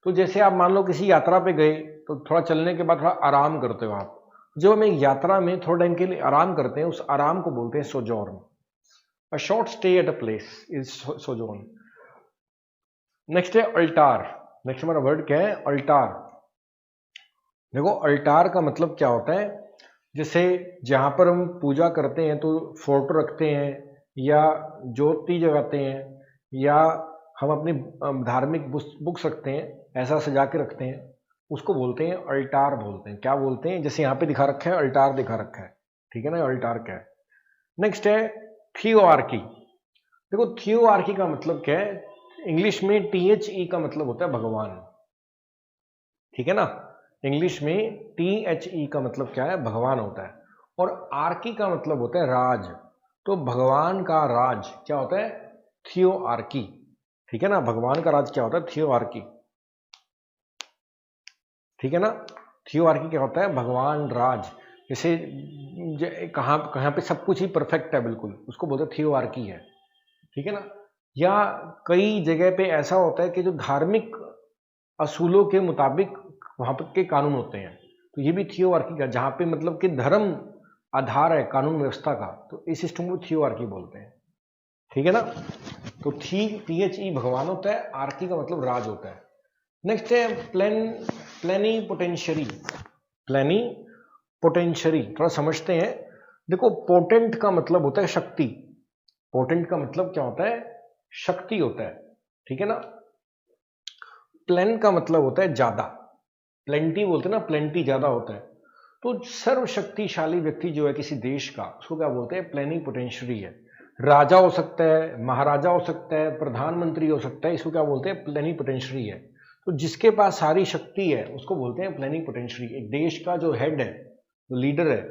तो जैसे आप मान लो किसी यात्रा पे गए तो थोड़ा चलने के बाद थोड़ा आराम करते हो आप, जो हम एक यात्रा में थोड़ा टाइम के लिए आराम करते हैं उस आराम को बोलते हैं sojourn. A short stay at a place is sojourn. Next है अल्टार। नेक्स्ट हमारा वर्ड क्या है, अल्टार। देखो अल्टार का मतलब क्या होता है, जैसे जहां पर हम पूजा करते हैं तो फोटो रखते हैं या ज्योति जगाते हैं, या हम अपनी धार्मिक बुक्स रखते हैं, ऐसा सजा के रखते हैं, उसको बोलते हैं अल्टार बोलते हैं। क्या बोलते हैं, जैसे यहाँ पे दिखा रखा है अल्टार दिखा रखा है, ठीक है ना, अल्टार क्या है। नेक्स्ट है थियोआर्की। देखो थियोआर्की का मतलब क्या है, इंग्लिश में THE का मतलब होता है भगवान, ठीक है ना। इंग्लिश में THE का मतलब क्या है, भगवान होता है, और आर्की का मतलब होता है राज। तो भगवान का राज क्या होता है, थियोआर्की, ठीक है ना। भगवान का राज क्या होता है, थियोआर्की, ठीक है ना। थियोआर्की क्या होता है, भगवान राज। जैसे कहाँ कहाँ पे सब कुछ ही परफेक्ट है बिल्कुल, उसको बोलते हैं थियोआर्की है, ठीक है ना। या कई जगह पे ऐसा होता है कि जो धार्मिक असूलों के मुताबिक वहां पर के कानून होते हैं, तो ये भी थियोआर्की का, जहाँ पे मतलब कि धर्म आधार है कानून व्यवस्था का, तो इस सिस्टम को थियोआर्की बोलते हैं, ठीक है ना। तो THE भगवान होता है, आर्की का मतलब राज होता है। नेक्स्ट है प्लेनीपोटेंशियरी। प्लेनीपोटेंशियरी थोड़ा समझते हैं। देखो पोटेंट का मतलब होता है शक्ति, पोटेंट का मतलब क्या होता है? शक्ति होता है, ठीक है ना। प्लेन का मतलब होता है ज्यादा, प्लेंटी बोलते हैं ना, प्लेंटी ज्यादा होता है। तो सर्वशक्तिशाली व्यक्ति जो है किसी देश का, उसको क्या बोलते हैं? प्लेनिपोटेंशियरी है। राजा हो सकता है, महाराजा हो सकता है, प्रधानमंत्री हो सकता है, इसको क्या बोलते हैं? प्लेनिपोटेंशियरी है। तो जिसके पास सारी शक्ति है उसको बोलते हैं प्लेनिपोटेंशियरी। एक देश का जो हेड है, जो लीडर है,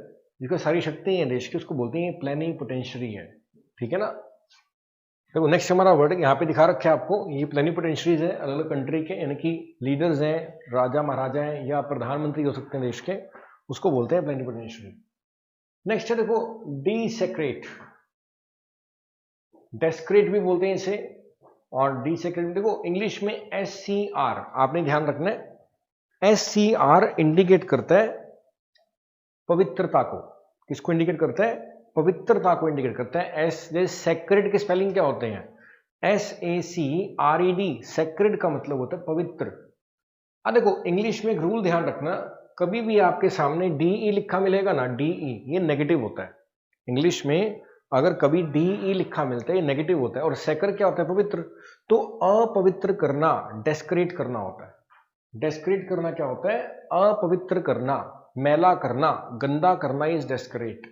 जिसको सारी शक्ति है देश की, उसको बोलते हैं प्लेनिपोटेंशियरी है, ठीक है ना। देखो नेक्स्ट हमारा वर्ड यहाँ पे दिखा रखा है आपको, ये प्लेनिपोटेंशियरीज है अलग अलग कंट्री के, यानी कि लीडर्स हैं, राजा महाराजा हैं या प्रधानमंत्री हो सकते हैं देश के, उसको बोलते हैं प्लेनिपोटेंशियरी। नेक्स्ट है देखो डीसेक्रेट, डेस्क्रेट भी बोलते हैं इसे, और डीसेक्रेट देखो इंग्लिश में SCR, आपने ध्यान रखना है, SCR इंडिकेट करता है पवित्रता को। किसको इंडिकेट करता है? पवित्रता को इंडिकेट करता है। एस जैसे सेक्रेड के स्पेलिंग क्या होते हैं? SACRED, सेक्रेड का मतलब होता है पवित्र। अब देखो इंग्लिश में एक रूल ध्यान रखना, कभी भी आपके सामने DE लिखा मिलेगा ना, DE ये नेगेटिव होता है। इंग्लिश में अगर कभी DE लिखा मिलता है ये नेगेटिव होता है, और सेकर क्या होता है? पवित्र। तो अपवित्र करना डेस्क्रेट करना होता है। डेस्क्रेट करना क्या होता है? अपवित्र करना, मैला करना, गंदा करना इज डेस्क्रेट,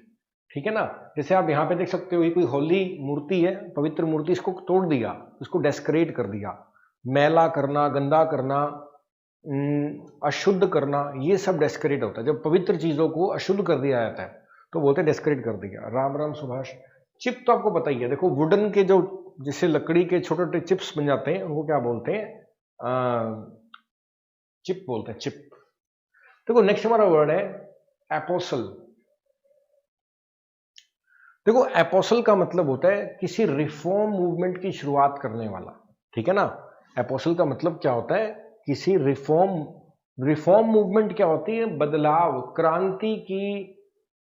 ठीक है ना। जैसे आप यहां पे देख सकते हो, ये कोई होली मूर्ति है, पवित्र मूर्ति, इसको तोड़ दिया, इसको डेस्क्रेट कर दिया। मैला करना, गंदा करना, अशुद्ध करना, ये सब डेस्क्रेट होता है। जब पवित्र चीजों को अशुद्ध कर दिया जाता है तो बोलते हैं डेस्क्रेट कर दिया। राम राम सुभाष। चिप तो आपको पता ही है, देखो वुडन के जो जिससे लकड़ी के छोटे छोटे चिप्स बन जाते हैं उनको क्या बोलते हैं? चिप बोलते हैं, चिप। देखो नेक्स्ट हमारा वर्ड है एपोसल। देखो एपोसल का मतलब होता है किसी रिफॉर्म मूवमेंट की शुरुआत करने वाला, ठीक है ना। एपोसल का मतलब क्या होता है? किसी रिफॉर्म मूवमेंट क्या होती है? बदलाव, क्रांति की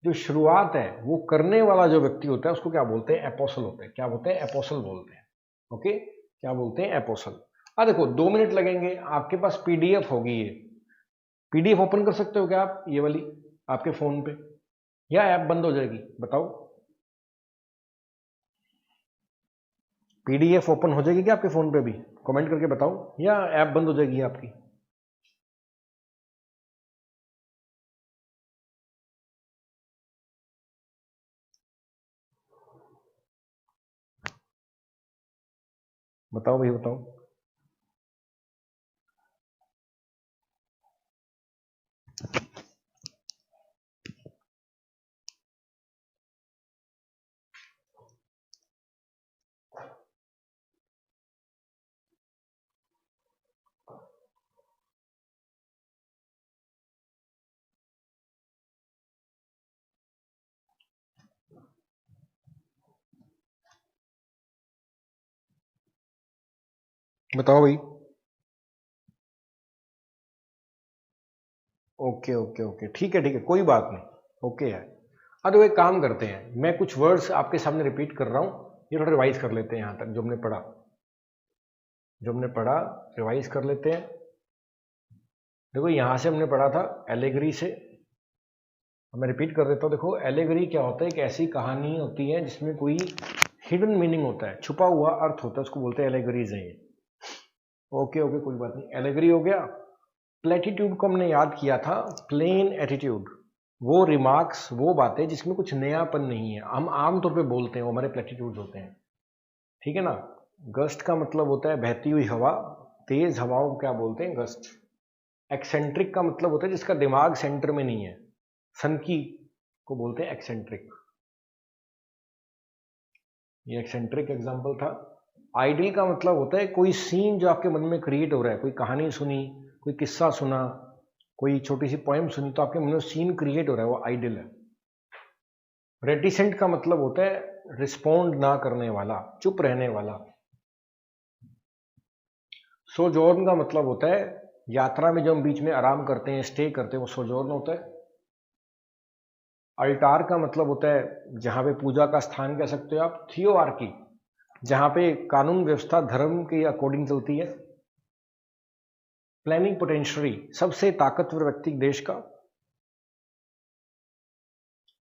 जो शुरुआत है वो करने वाला जो व्यक्ति होता है उसको क्या बोलते हैं? एपोसल होते हैं। क्या बोलते हैं? एपोसल बोलते हैं। ओके, क्या बोलते हैं? एपोसल। देखो 2 मिनट लगेंगे, आपके पास PDF होगी, ये PDF ओपन कर सकते हो क्या आप? ये वाली आपके फोन पे, या ऐप बंद हो जाएगी? बताओ, PDF ओपन हो जाएगी क्या आपके फोन पे? भी कमेंट करके बताओ, या ऐप बंद हो जाएगी आपकी? बताओ भाई बताओ। बताओ भाई। ओके ओके ओके, ठीक है कोई बात नहीं, ओके है। अब एक काम करते हैं, मैं कुछ वर्ड्स आपके सामने रिपीट कर रहा हूं, ये थोड़ा रिवाइज कर लेते हैं। यहां तक जो हमने पढ़ा रिवाइज कर लेते हैं। देखो यहां से हमने पढ़ा था एलेगरी से, मैं रिपीट कर देता हूं। देखो एलेगरी क्या होता है? एक ऐसी कहानी होती है जिसमें कोई हिडन मीनिंग होता है, छुपा हुआ अर्थ होता है, उसको बोलते हैं एलेगरीज है ये। ओके ओके कोई बात नहीं, एलेगरी हो गया। प्लेटिट्यूड को हमने याद किया था, प्लेन एटीट्यूड, वो रिमार्क्स, वो बातें जिसमें कुछ नयापन नहीं है, हम आमतौर पे बोलते हैं, वो हमारे प्लेटिट्यूड होते हैं, ठीक है ना। गस्ट का मतलब होता है बहती हुई हवा, तेज हवाओं को क्या बोलते हैं? गस्ट। एक्सेंट्रिक का मतलब होता है जिसका दिमाग सेंटर में नहीं है, सनकी को बोलते हैं एक्सेंट्रिक। ये एक्सेंट्रिक एग्जांपल था। आइडियल का मतलब होता है कोई सीन जो आपके मन में क्रिएट हो रहा है, कोई कहानी सुनी, कोई किस्सा सुना, कोई छोटी सी पोएम सुनी, तो आपके मन में सीन क्रिएट हो रहा है, वो आइडियल है। रेटिसेंट का मतलब होता है रिस्पोंड ना करने वाला, चुप रहने वाला। सोजोर्न का मतलब होता है यात्रा में जो हम बीच में आराम करते हैं, स्टे करते हैं, वो सोजोर्न होता है। अल्टार का मतलब होता है जहां पे पूजा का स्थान कह सकते हो आप। थियोआर्की, जहां पे कानून व्यवस्था धर्म के अकॉर्डिंग चलती है। प्लेनिपोटेंशियरी, सबसे ताकतवर व्यक्ति देश का।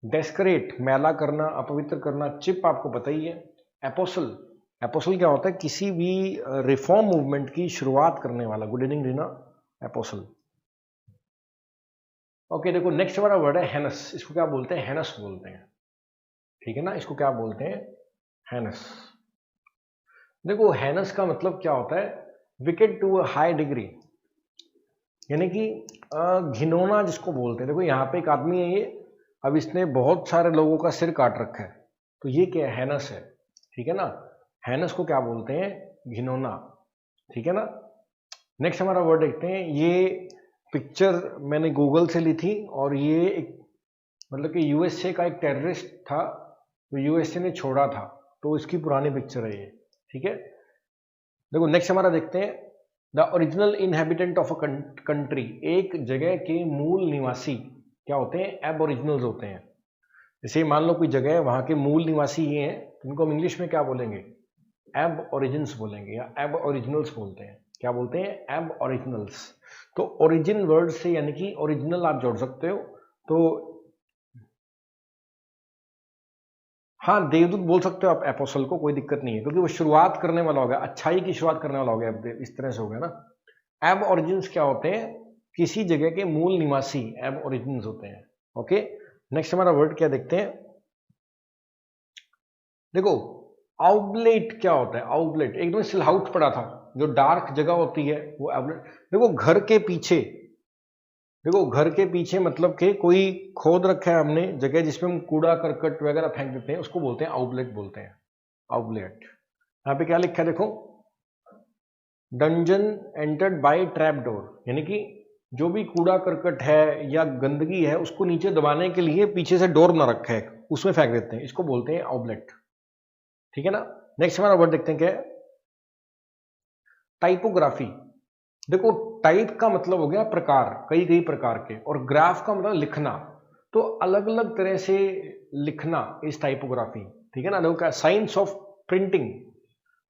डेस्करेट, मैला करना, अपवित्र करना। चिप आपको पता ही है, एपोसल, एपोसल क्या होता है? किसी भी रिफॉर्म मूवमेंट की शुरुआत करने वाला। Good evening Reena. Apostle. Okay देखो नेक्स्ट हमारा वर्ड है हेनस। इसको क्या बोलते हैं? हेनस बोलते हैं, ठीक है ना। इसको क्या बोलते हैं? हेनस। देखो हेनस का मतलब क्या होता है? Wicked to a high degree, यानी कि घिनौना जिसको बोलते हैं। देखो यहाँ पे एक आदमी है ये, अब इसने बहुत सारे लोगों का सिर काट रखा है, तो ये क्या है? हेनस है, ठीक है ना। हेनस को क्या बोलते हैं? घिनौना, ठीक है ना। नेक्स्ट हमारा वर्ड देखते हैं। ये पिक्चर मैंने गूगल से ली थी, और ये एक मतलब कि यूएसए का एक टेररिस्ट था, तो यूएसए ने छोड़ा था, तो इसकी पुरानी पिक्चर है ये, ठीक है। देखो नेक्स्ट हमारा देखते हैं। The original inhabitant of a country, एक जगह के मूल निवासी क्या होते हैं? एबओरिजिनल्स होते हैं। जैसे मान लो कोई जगह है, वहां के मूल निवासी ये हैं, तो उनको हम इंग्लिश में क्या बोलेंगे? एबओरिजिन्स बोलेंगे, या एबओरिजिनल्स बोलते हैं। क्या बोलते हैं? एबओरिजिनल्स। तो ओरिजिन वर्ड से यानी कि ओरिजिनल आप जोड़ सकते हो। तो हाँ, देवदूत बोल सकते हो आप एपोसल को, कोई दिक्कत नहीं है, क्योंकि वो शुरुआत करने वाला हो गया, अच्छाई की शुरुआत करने वाला हो गया, इस तरह से हो गया ना। एब ओरिजिन्स क्या होते हैं? किसी जगह के मूल निवासी एब ओरिजिन्स होते हैं। ओके नेक्स्ट हमारा वर्ड क्या देखते हैं। देखो आउटलेट क्या होता है? आउटलेट एकदम सिलहाउट पड़ा था, जो डार्क जगह होती है वो आउटलेट। देखो घर के पीछे, देखो घर के पीछे मतलब कि कोई खोद रखा है हमने जगह जिसमें हम कूड़ा करकट वगैरह फेंक देते हैं, उसको बोलते हैं आउटलेट बोलते हैं। आउटलेट। यहाँ पे क्या लिखा है देखो, dungeon entered by trap door, यानी कि जो भी कूड़ा करकट है या गंदगी है उसको नीचे दबाने के लिए पीछे से डोर बना रखा है, उसमें फेंक देते हैं, इसको बोलते हैं आउटलेट, ठीक है ना। नेक्स्ट हमारा वर्ड देखते हैं क्या है। टाइपोग्राफी। देखो टाइप का मतलब हो गया प्रकार, कई कई प्रकार के, और ग्राफ का मतलब लिखना, तो अलग अलग तरह से लिखना इस टाइपोग्राफी, ठीक है ना। देखो क्या साइंस ऑफ प्रिंटिंग,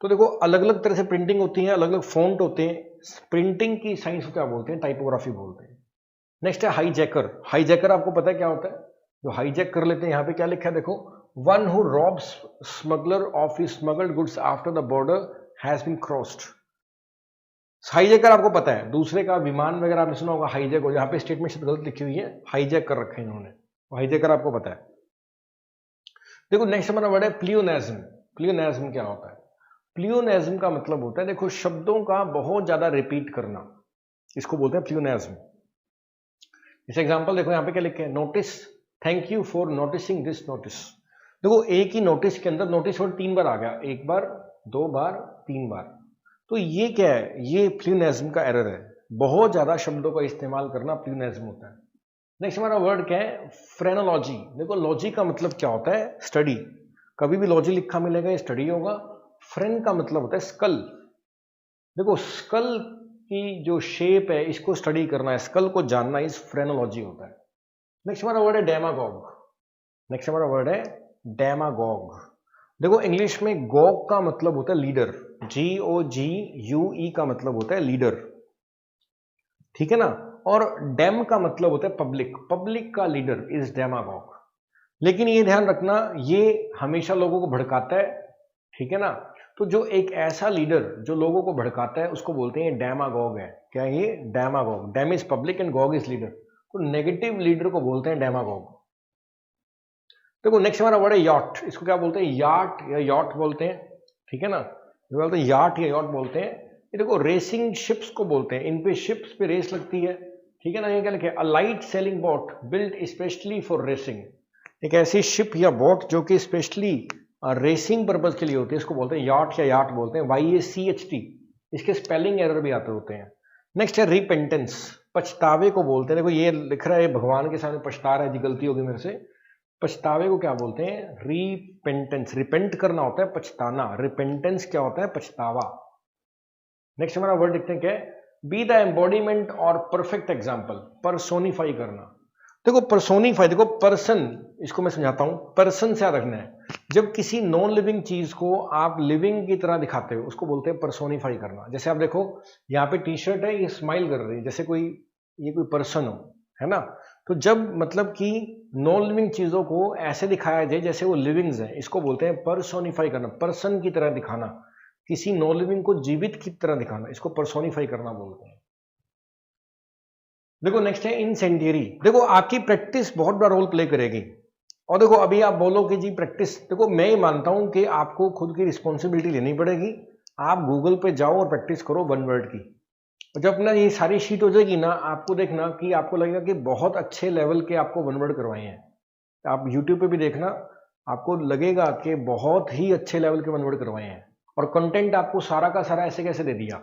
तो देखो अलग अलग तरह से प्रिंटिंग होती है, अलग अलग फॉन्ट होते हैं, प्रिंटिंग की साइंस को क्या बोलते हैं? टाइपोग्राफी बोलते हैं। नेक्स्ट है हाईजैकर। हाईजैकर आपको पता है क्या होता है? जो हाईजैक कर लेते हैं, यहाँ पे क्या लिखा है देखो, one who robs smuggler of his smuggled goods after the border has been crossed. Hijacker आपको पता है, दूसरे का विमान वगैरह आपने सुना होगा हाईजैक हो, यहाँ पे स्टेटमेंट से गलत लिखी हुई है, हाईजैक कर रखे हैं इन्होंने, हाईजैकर आपको पता है। देखो नेक्स्ट हमारा वर्ड है प्लियोनेज्म। प्लियोनेज्म क्या होता है? प्लियोनेज्म का मतलब होता है, देखो शब्दों का बहुत ज्यादा रिपीट करना, इसको बोलते हैं प्लियोनेज्म। जैसे एग्जांपल देखो यहाँ पे क्या लिखे हैं, notice, thank you for noticing this notice. देखो एक ही नोटिस के अंदर नोटिस वर्ड 3 बार आ गया, 1 बार 2 बार 3 बार, तो ये क्या है? ये प्लियोनेज्म का एरर है, बहुत ज्यादा शब्दों का इस्तेमाल करना प्लियोनेज्म होता है। नेक्स्ट हमारा वर्ड क्या है? फ्रेनोलॉजी। देखो लॉजी का मतलब क्या होता है? स्टडी। कभी भी लॉजी लिखा मिलेगा ये स्टडी होगा। फ्रेन का मतलब होता है स्कल। देखो स्कल की जो शेप है इसको स्टडी करना है, स्कल को जानना, इस फ्रेनोलॉजी होता है। नेक्स्ट हमारा वर्ड है डेमागॉग। नेक्स्ट हमारा वर्ड है डेमागॉग। देखो इंग्लिश में गॉग का मतलब होता है लीडर, GOGUE का मतलब होता है लीडर, ठीक है ना। और डेम का मतलब होता है पब्लिक, पब्लिक का लीडर इज डेमागॉग। लेकिन ये ध्यान रखना, ये हमेशा लोगों को भड़काता है, ठीक है ना। तो जो एक ऐसा लीडर जो लोगों को भड़काता है उसको बोलते हैं डेमागॉग है। क्या है ये? Demagogue. Dem is public and gog is leader, तो नेगेटिव लीडर को बोलते हैं डेमागॉग। देखो नेक्स्ट हमारा वर्ड है यॉट। इसको क्या बोलते हैं? याट या यॉट बोलते हैं, ठीक है ना। जो बोलते हैं याट या यॉट बोलते हैं। ये देखो रेसिंग शिप्स को बोलते हैं, इन पे शिप्स पे रेस लगती है, ठीक है ना। ये क्या लिखे? A light sailing boat built specially for racing. एक ऐसी शिप या बोट जो कि स्पेशली रेसिंग पर्पज के लिए होती है, इसको बोलते हैं याट या याट बोलते हैं, YACHT। इसके स्पेलिंग एरर भी आते होते हैं। नेक्स्ट है रिपेंटेंस, पछतावे को बोलते हैं। देखो ये लिख रहा है भगवान के सामने पछता रहा है, जी गलती होगी मेरे से। पछतावे को क्या बोलते हैं? रिपेंटेंस। रिपेंट करना होता है पछताना, रिपेंटेंस क्या होता है? पछतावा। नेक्स्ट हमारा वर्ड देखते हैं क्या है? बी द एम्बॉडीमेंट और परफेक्ट एग्जाम्पल, परसोनिफाई करना। देखो परसोनिफाई, देखो पर्सन, इसको मैं समझाता हूं, पर्सन से याद रखना है, जब किसी नॉन लिविंग चीज को आप लिविंग की तरह दिखाते हो उसको बोलते हैं परसोनिफाई करना। जैसे आप देखो यहाँ पे टी शर्ट है, ये स्माइल कर रही है, जैसे कोई ये कोई पर्सन हो, है ना। तो जब मतलब कि नॉन लिविंग चीजों को ऐसे दिखाया जाए जैसे वो लिविंग्स हैं, इसको बोलते हैं पर्सोनिफाई करना, पर्सन की तरह दिखाना, किसी नॉन लिविंग को जीवित की तरह दिखाना, इसको पर्सोनिफाई करना बोलते हैं। देखो नेक्स्ट है इंसेंडियरी। देखो आपकी प्रैक्टिस बहुत बड़ा रोल प्ले करेगी। और देखो अभी आप बोलो कि जी प्रैक्टिस, देखो मैं ये मानता हूं कि आपको खुद की रिस्पॉन्सिबिलिटी लेनी पड़ेगी। आप गूगल पे जाओ और प्रैक्टिस करो 1 वर्ड की। जब अपना ये सारी शीट हो जाएगी ना, आपको देखना कि आपको लगेगा कि बहुत अच्छे लेवल के आपको 1 वर्ड करवाए हैं। आप यूट्यूब पे भी देखना, आपको लगेगा कि बहुत ही अच्छे लेवल के 1 वर्ड करवाए हैं। और कंटेंट आपको सारा का सारा ऐसे कैसे दे दिया।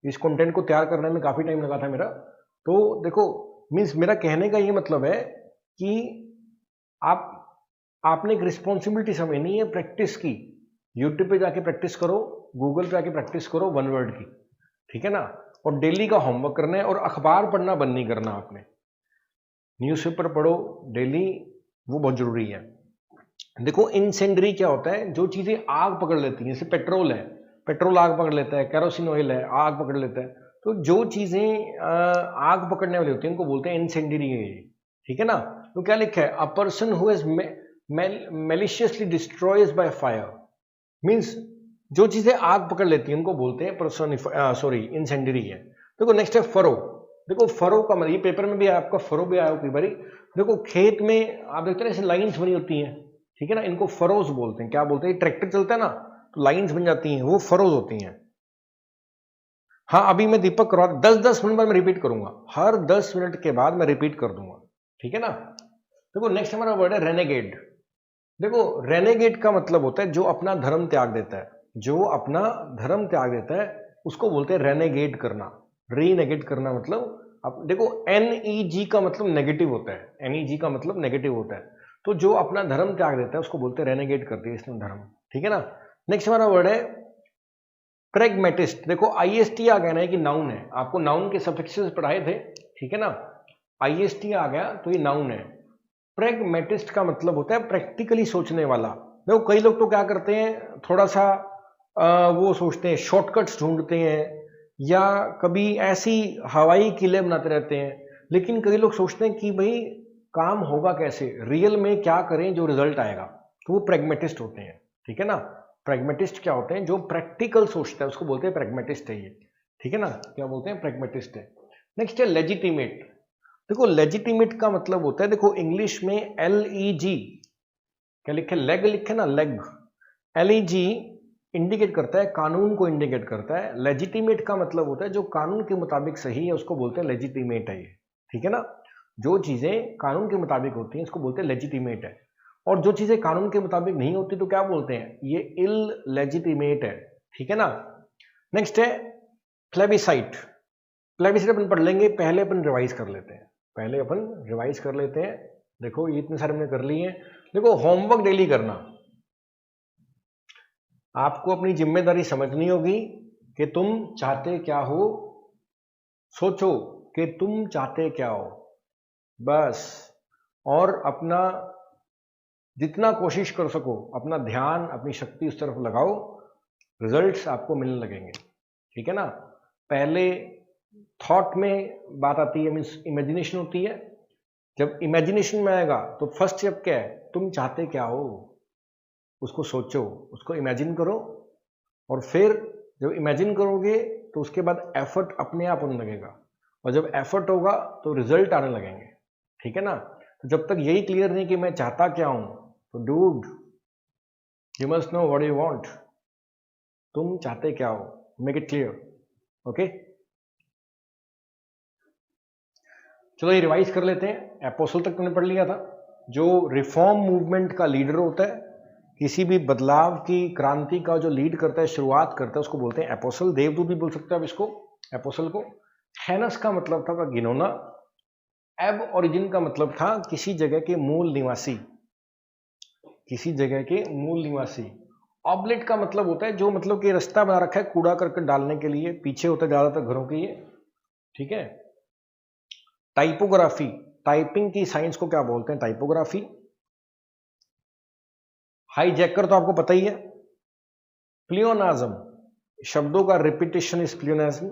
इस कंटेंट को तैयार करने में काफी टाइम लगा था मेरा। तो देखो मीन्स मेरा कहने का ये मतलब है कि आपने एक रिस्पॉन्सिबिलिटी समझनी है प्रैक्टिस की। यूट्यूब पे जाके प्रैक्टिस करो, गूगल पे जाके प्रैक्टिस करो 1 वर्ड की, ठीक है ना। और डेली का होमवर्क करना है, और अखबार पढ़ना बंद नहीं करना आपने। न्यूज़पेपर पढ़ो डेली, वो बहुत जरूरी है। देखो इंसेंडरी क्या होता है, जो चीजें आग पकड़ लेती हैं, जैसे पेट्रोल है, पेट्रोल आग पकड़ लेता है, कैरोसिन ऑयल है आग पकड़ लेता है। तो जो चीजें आग पकड़ने वाली होती हैं उनको बोलते हैं इंसेंडरी, ठीक है ना। तो क्या लिखा है, a person who has maliciously destroys by fire, means जो चीजें आग पकड़ लेती हैं उनको बोलते हैं पर्सोनिफाई, इंसेंडरी है। देखो नेक्स्ट है फरो। देखो फरो का मतलब, ये पेपर में भी आपका फरो भी आया कई बारी। देखो खेत में आप देखते हैं ऐसे लाइंस बनी होती हैं, ठीक है ना, इनको फरोज बोलते हैं। क्या बोलते हैं, ट्रैक्टर चलता है ना तो लाइंस बन जाती हैं, वो फरोज होती हैं। हाँ अभी मैं दीपक करवा 10-10 मिनट बाद मैं रिपीट करूंगा, हर 10 मिनट के बाद मैं रिपीट कर दूंगा, ठीक है ना। देखो नेक्स्ट हमारा वर्ड है रेनेगेड। देखो रेनेगेड का मतलब होता है जो अपना धर्म त्याग देता है, जो अपना धर्म त्याग देता है उसको बोलते हैं रेनेगेड करना। रीनेगेट करना मतलब, अब देखो NEG का मतलब नेगेटिव होता है, NEG का मतलब नेगेटिव होता है। तो जो अपना धर्म त्याग देता है उसको बोलते हैं रेनेगेट कर दिया इसने धर्म, ठीक है ना। नेक्स्ट हमारा वर्ड है प्रेगमेटिस्ट। देखो IST आ गया ना कि नाउन है, आपको नाउन के सफिक्सेस पढ़ाए थे, ठीक है ना। IST आ गया तो ये नाउन है। प्रेगमेटिस्ट का मतलब होता है प्रैक्टिकली सोचने वाला। देखो कई लोग तो क्या करते हैं, थोड़ा सा वो सोचते हैं, शॉर्टकट्स ढूंढते हैं, या कभी ऐसी हवाई किले बनाते रहते हैं। लेकिन कई लोग सोचते हैं कि भाई काम होगा कैसे, रियल में क्या करें जो रिजल्ट आएगा, तो वो प्रेगमेटिस्ट होते हैं, ठीक है ना। प्रेगमेटिस्ट क्या होते हैं, जो प्रैक्टिकल सोचता है उसको बोलते हैं प्रेगमेटिस्ट है ये, ठीक है ना। क्या बोलते हैं, प्रेगमेटिस्ट है। नेक्स्ट है लेजिटिमेट। देखो लेजिटिमेट का मतलब होता है, देखो इंग्लिश में LEG, क्या लिखे, लेग लिखे ना, लेग, LEG इंडिकेट करता है कानून को इंडिकेट करता है। लेजिटिमेट का मतलब होता है जो कानून के मुताबिक सही है उसको बोलते हैं लेजिटिमेट है ये, ठीक है ना। जो चीजें कानून के मुताबिक होती हैं इसको बोलते हैं लेजिटिमेट है। और जो चीजें कानून के मुताबिक नहीं होती तो क्या बोलते हैं, ये इल लेजिटिमेट है, ठीक है ना। नेक्स्ट है प्लेबिसाइट। प्लेबिसाइट अपन पढ़ लेंगे, पहले अपन रिवाइज कर लेते हैं, पहले अपन रिवाइज कर लेते हैं। देखो ये इतने सारे हमने कर लिए हैं। देखो होमवर्क डेली करना, आपको अपनी जिम्मेदारी समझनी होगी कि तुम चाहते क्या हो, सोचो कि तुम चाहते क्या हो बस। और अपना जितना कोशिश कर सको अपना ध्यान अपनी शक्ति उस तरफ लगाओ, रिजल्ट्स आपको मिलने लगेंगे, ठीक है ना। पहले थॉट में बात आती है, मीन्स इमेजिनेशन होती है। जब इमेजिनेशन में आएगा तो फर्स्ट स्टेप क्या है, तुम चाहते क्या हो, उसको सोचो, उसको इमेजिन करो। और फिर जब इमेजिन करोगे तो उसके बाद एफर्ट अपने आप होने लगेगा, और जब एफर्ट होगा तो रिजल्ट आने लगेंगे, ठीक है ना। तो जब तक यही क्लियर नहीं कि मैं चाहता क्या हूं, तो dude you must know what you want, तुम चाहते क्या हो, मेक इट क्लियर, ओके। चलो ये रिवाइज कर लेते हैं। एपोस्टल तक तुमने पढ़ लिया था, जो रिफॉर्म मूवमेंट का लीडर होता है, किसी भी बदलाव की क्रांति का जो लीड करता है, शुरुआत करता है, उसको बोलते हैं एपोस्टल। देवदूत भी बोल सकते हैं अब इसको, एपोस्टल को। हैनस का मतलब था गिनोना। एब ओरिजिन का मतलब था किसी जगह के मूल निवासी, किसी जगह के मूल निवासी। ऑबलेट का मतलब होता है जो मतलब कि रास्ता बना रखा है कूड़ा करकट डालने के लिए, पीछे होता है ज्यादातर घरों के ये, ठीक है। टाइपोग्राफी, टाइपिंग की साइंस को क्या बोलते हैं, टाइपोग्राफी। हाईजैकर तो आपको पता ही है। प्लियोनाज्म, शब्दों का repetition is pleonasm.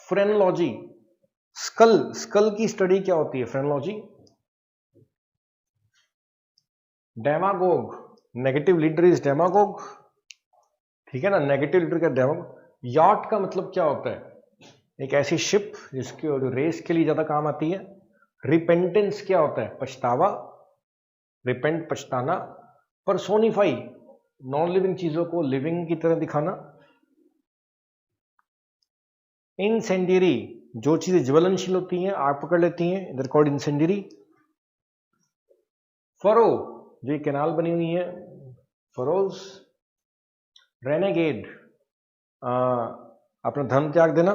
Phrenology, skull, skull की स्टडी क्या होती है? Phrenology. Demagogue, negative leader is demagogue, ठीक है ना, नेगेटिव लीडर का डेमागोग। यॉट का मतलब क्या होता है? एक ऐसी शिप जिसकी जो रेस के लिए ज्यादा काम आती है। रिपेंटेंस क्या होता है? पछतावा, रिपेंट पछताना। पर्सोनिफाई, नॉन लिविंग चीजों को लिविंग की तरह दिखाना। इंसेंडियरी, जो चीजें ज्वलनशील होती हैं, आग पकड़ लेती हैं, इधर कॉल्ड इंसेंडियरी। फरो, जो ये कैनाल बनी हुई है, फरोज। रेनेगेड, अपना धर्म त्याग देना।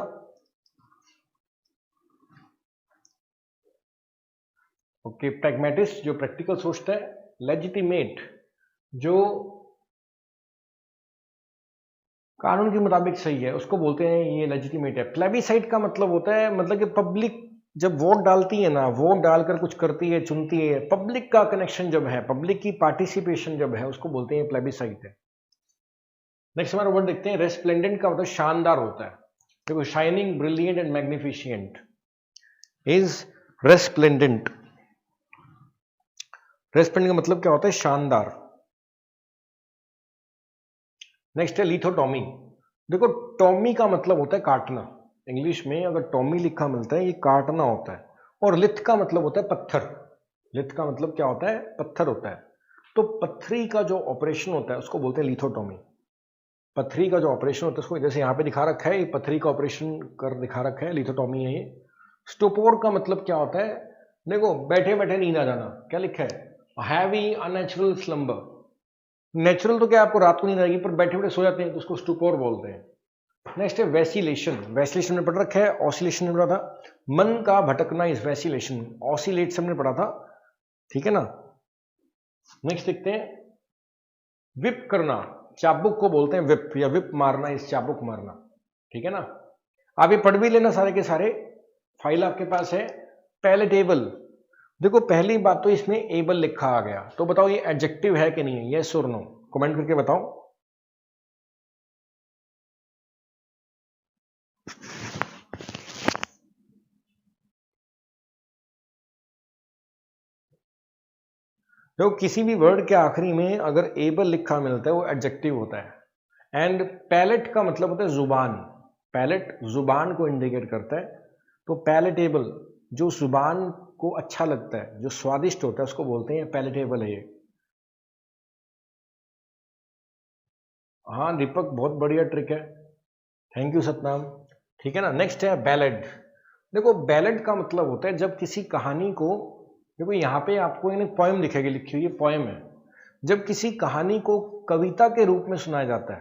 ओके, प्रैग्मेटिस्ट, जो प्रैक्टिकल सोचता है। लेजिटिमेट, जो कानून के मुताबिक सही है, उसको बोलते हैं ये लेजिटिमेट है। प्लेबिसाइट का मतलब होता है, मतलब कि पब्लिक जब वोट डालती है ना, वोट डालकर कुछ करती है, चुनती है, पब्लिक का कनेक्शन जब है, पब्लिक की पार्टिसिपेशन जब है, उसको बोलते हैं प्लेबिसाइट है। नेक्स्ट हमारा वर्ड देखते हैं, रेस्प्लेंडेंट का मतलब शानदार होता है। देखो, shining, brilliant and magnificent is resplendent. Resplendent का मतलब क्या होता है? शानदार। नेक्स्ट है लिथोटॉमी। देखो, टॉमी का मतलब होता है काटना। इंग्लिश में अगर टॉमी लिखा मिलता है, ये काटना होता है। और लिथ का मतलब होता है पत्थर। लिथ का मतलब क्या होता है? पत्थर होता है। तो पत्थरी का जो ऑपरेशन होता है उसको बोलते हैं लिथोटॉमी। पत्थरी का जो ऑपरेशन होता है उसको, जैसे यहां पे दिखा रखा है, ये पत्थरी का ऑपरेशन कर दिखा रखा है, लिथोटॉमी है ये। स्टोपोर का मतलब क्या होता है? देखो, बैठे बैठे नींद आ जाना। क्या लिखा है? Heavy unnatural slumber. नेचुरल तो क्या, आपको रात को नींद आएगी, पर बैठे बैठे सो जाते हैं तो उसको स्टुपोर बोलते हैं। नेक्स्ट है वैसिलेशन। वैसिलेशन में पढ़ रखा है, ऑसिलेशन में पढ़ा था। मन का भटकना इज वैसिलेशन, ऑसिलेट हमने पढ़ा था, ठीक है ना। नेक्स्ट देखते हैं, विप करना, चाबुक को बोलते हैं विप, या विप मारना इज चाबुक मारना, ठीक है ना। आप ये पढ़ भी लेना सारे के सारे, फाइल आपके पास है। पैलेटेबल, देखो पहली बात तो इसमें एबल लिखा आ गया, तो बताओ ये एडजेक्टिव है कि नहीं है? यस और नो, कमेंट करके बताओ। देखो, किसी भी वर्ड के आखिरी में अगर एबल लिखा मिलता है वो एडजेक्टिव होता है। एंड पैलेट का मतलब होता है जुबान। पैलेट जुबान को इंडिकेट करता है। तो पैलेटेबल, जो जुबान को अच्छा लगता है, जो स्वादिष्ट होता है, उसको बोलते हैं पैलेटेबल है ये। हाँ दीपक, बहुत बढ़िया ट्रिक है, थैंक यू सतनाम, ठीक है ना। नेक्स्ट है बैलेड। देखो, बैलेड का मतलब होता है जब किसी कहानी को, देखो यहाँ पे आपको एक पोएम दिखेगी लिखी हुई, ये पोएम है। जब किसी कहानी को कविता के रूप में सुनाया जाता है,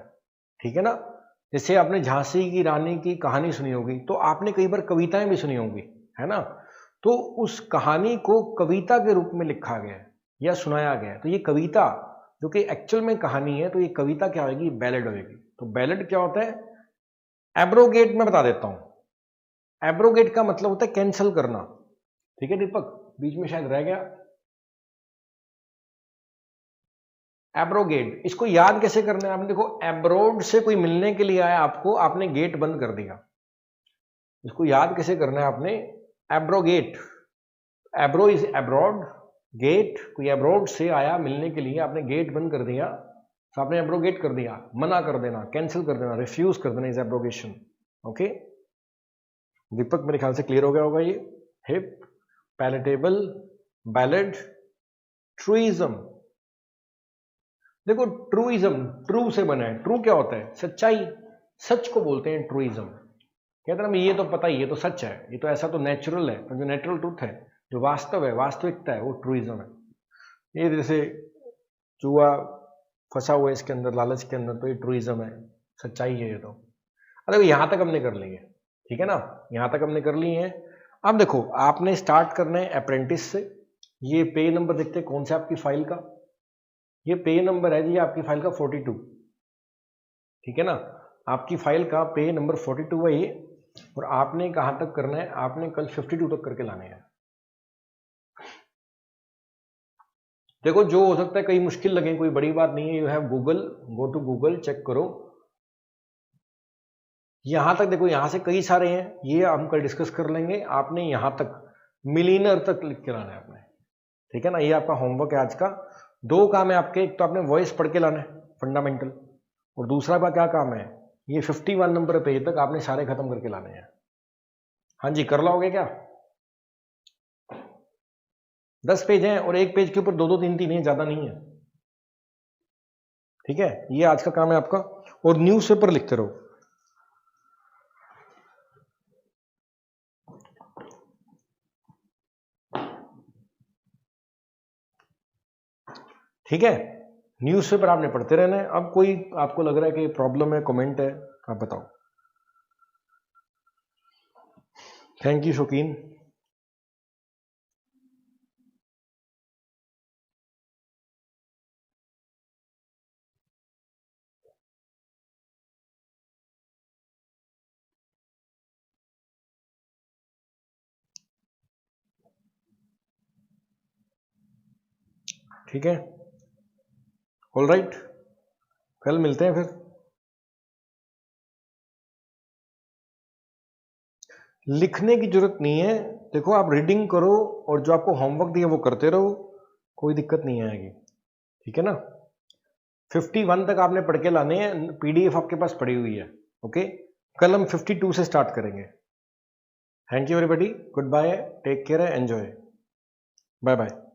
ठीक है ना। जैसे आपने झांसी की रानी की कहानी सुनी होगी, तो आपने कई बार कविताएं भी सुनी होंगी, है ना। तो उस कहानी को कविता के रूप में लिखा गया है या सुनाया गया है, तो ये कविता जो कि एक्चुअल में कहानी है, तो ये कविता क्या होगी? बैलेड होगी। तो बैलेड क्या होता है? एब्रोगेट में बता देता हूं। एब्रोगेट का मतलब होता है कैंसिल करना, ठीक है दीपक, बीच में शायद रह गया। एब्रोगेट, इसको याद कैसे करना है आपने? देखो, एब्रोड से कोई मिलने के लिए आया आपको, आपने गेट बंद कर दिया। इसको याद कैसे करना है आपने? एब्रोगेट, एब्रो इज एब्रॉड, गेट, कोई एब्रोड से आया मिलने के लिए, आपने गेट बंद कर दिया, तो आपने एब्रोगेट कर दिया, मना कर देना, कैंसिल कर देना, रिफ्यूज कर देना इज एब्रोगेशन। ओके दीपक, मेरे ख्याल से क्लियर हो गया होगा ये। Hip, palatable, ballad, truism. देखो, ट्रूइज्म ट्रू से बना है। ट्रू क्या होता है? सच्चाई, सच को बोलते हैं ट्रूइज्म। कहते हैं ना, ये तो पता ही, ये तो सच है, ये तो ऐसा तो नेचुरल है, तो जो नेचुरल ट्रूथ है, जो वास्तव है, वास्तविकता है, वो ट्रूइज्म है। ये जैसे चूहा फंसा हुआ है इसके अंदर, लालच के अंदर, तो ये ट्रूइज्म है, सच्चाई है ये तो। अरे यहां तक हमने कर ली है, ठीक है ना, यहां तक हमने कर ली है। अब देखो, आपने स्टार्ट करना है अप्रेंटिस से। ये पे नंबर देखते हैं कौन सा आपकी फाइल का, ये पे नंबर है जी आपकी फाइल का 42, ठीक है ना। आपकी फाइल का पे नंबर 42 है ये। और आपने कहां तक करना है? आपने कल 52 तक करके लाने हैं। देखो, जो हो सकता है कहीं मुश्किल लगे, कोई बड़ी बात नहीं है। You have Google, go to Google, check करो। यहां तक देखो, यहां से कई सारे हैं, ये हम कल डिस्कस कर लेंगे। आपने यहां तक मिलीनियर तक लिख के लाना है आपने, ठीक है ना। ये आपका होमवर्क है आज का। दो काम है आपके, एक तो आपने वॉइस पढ़ के लाना है फंडामेंटल, और दूसरा आपका क्या काम है, ये 51 नंबर पेज तक आपने सारे खत्म करके लाने हैं। हाँ जी, कर लाओगे क्या? 10 पेज हैं और एक पेज के ऊपर 2-2 3-3 है, ज्यादा नहीं है, ठीक है। ये आज का काम है आपका। और न्यूज़पेपर लिखते रहो, ठीक है। न्यूज़पेपर आपने पढ़ते रहना है। अब कोई आपको लग रहा है कि प्रॉब्लम है, कमेंट है, आप बताओ। थैंक यू शौकीन। ठीक है, ऑल राइट, कल मिलते हैं फिर। लिखने की जरूरत नहीं है, देखो आप रीडिंग करो और जो आपको होमवर्क दिया वो करते रहो, कोई दिक्कत नहीं आएगी, ठीक है ना। 51 तक आपने पढ़ के लाने हैं, पीडीएफ आपके पास पड़ी हुई है, ओके। कल हम 52 से स्टार्ट करेंगे। Thank you everybody, good bye, take care, enjoy, bye bye.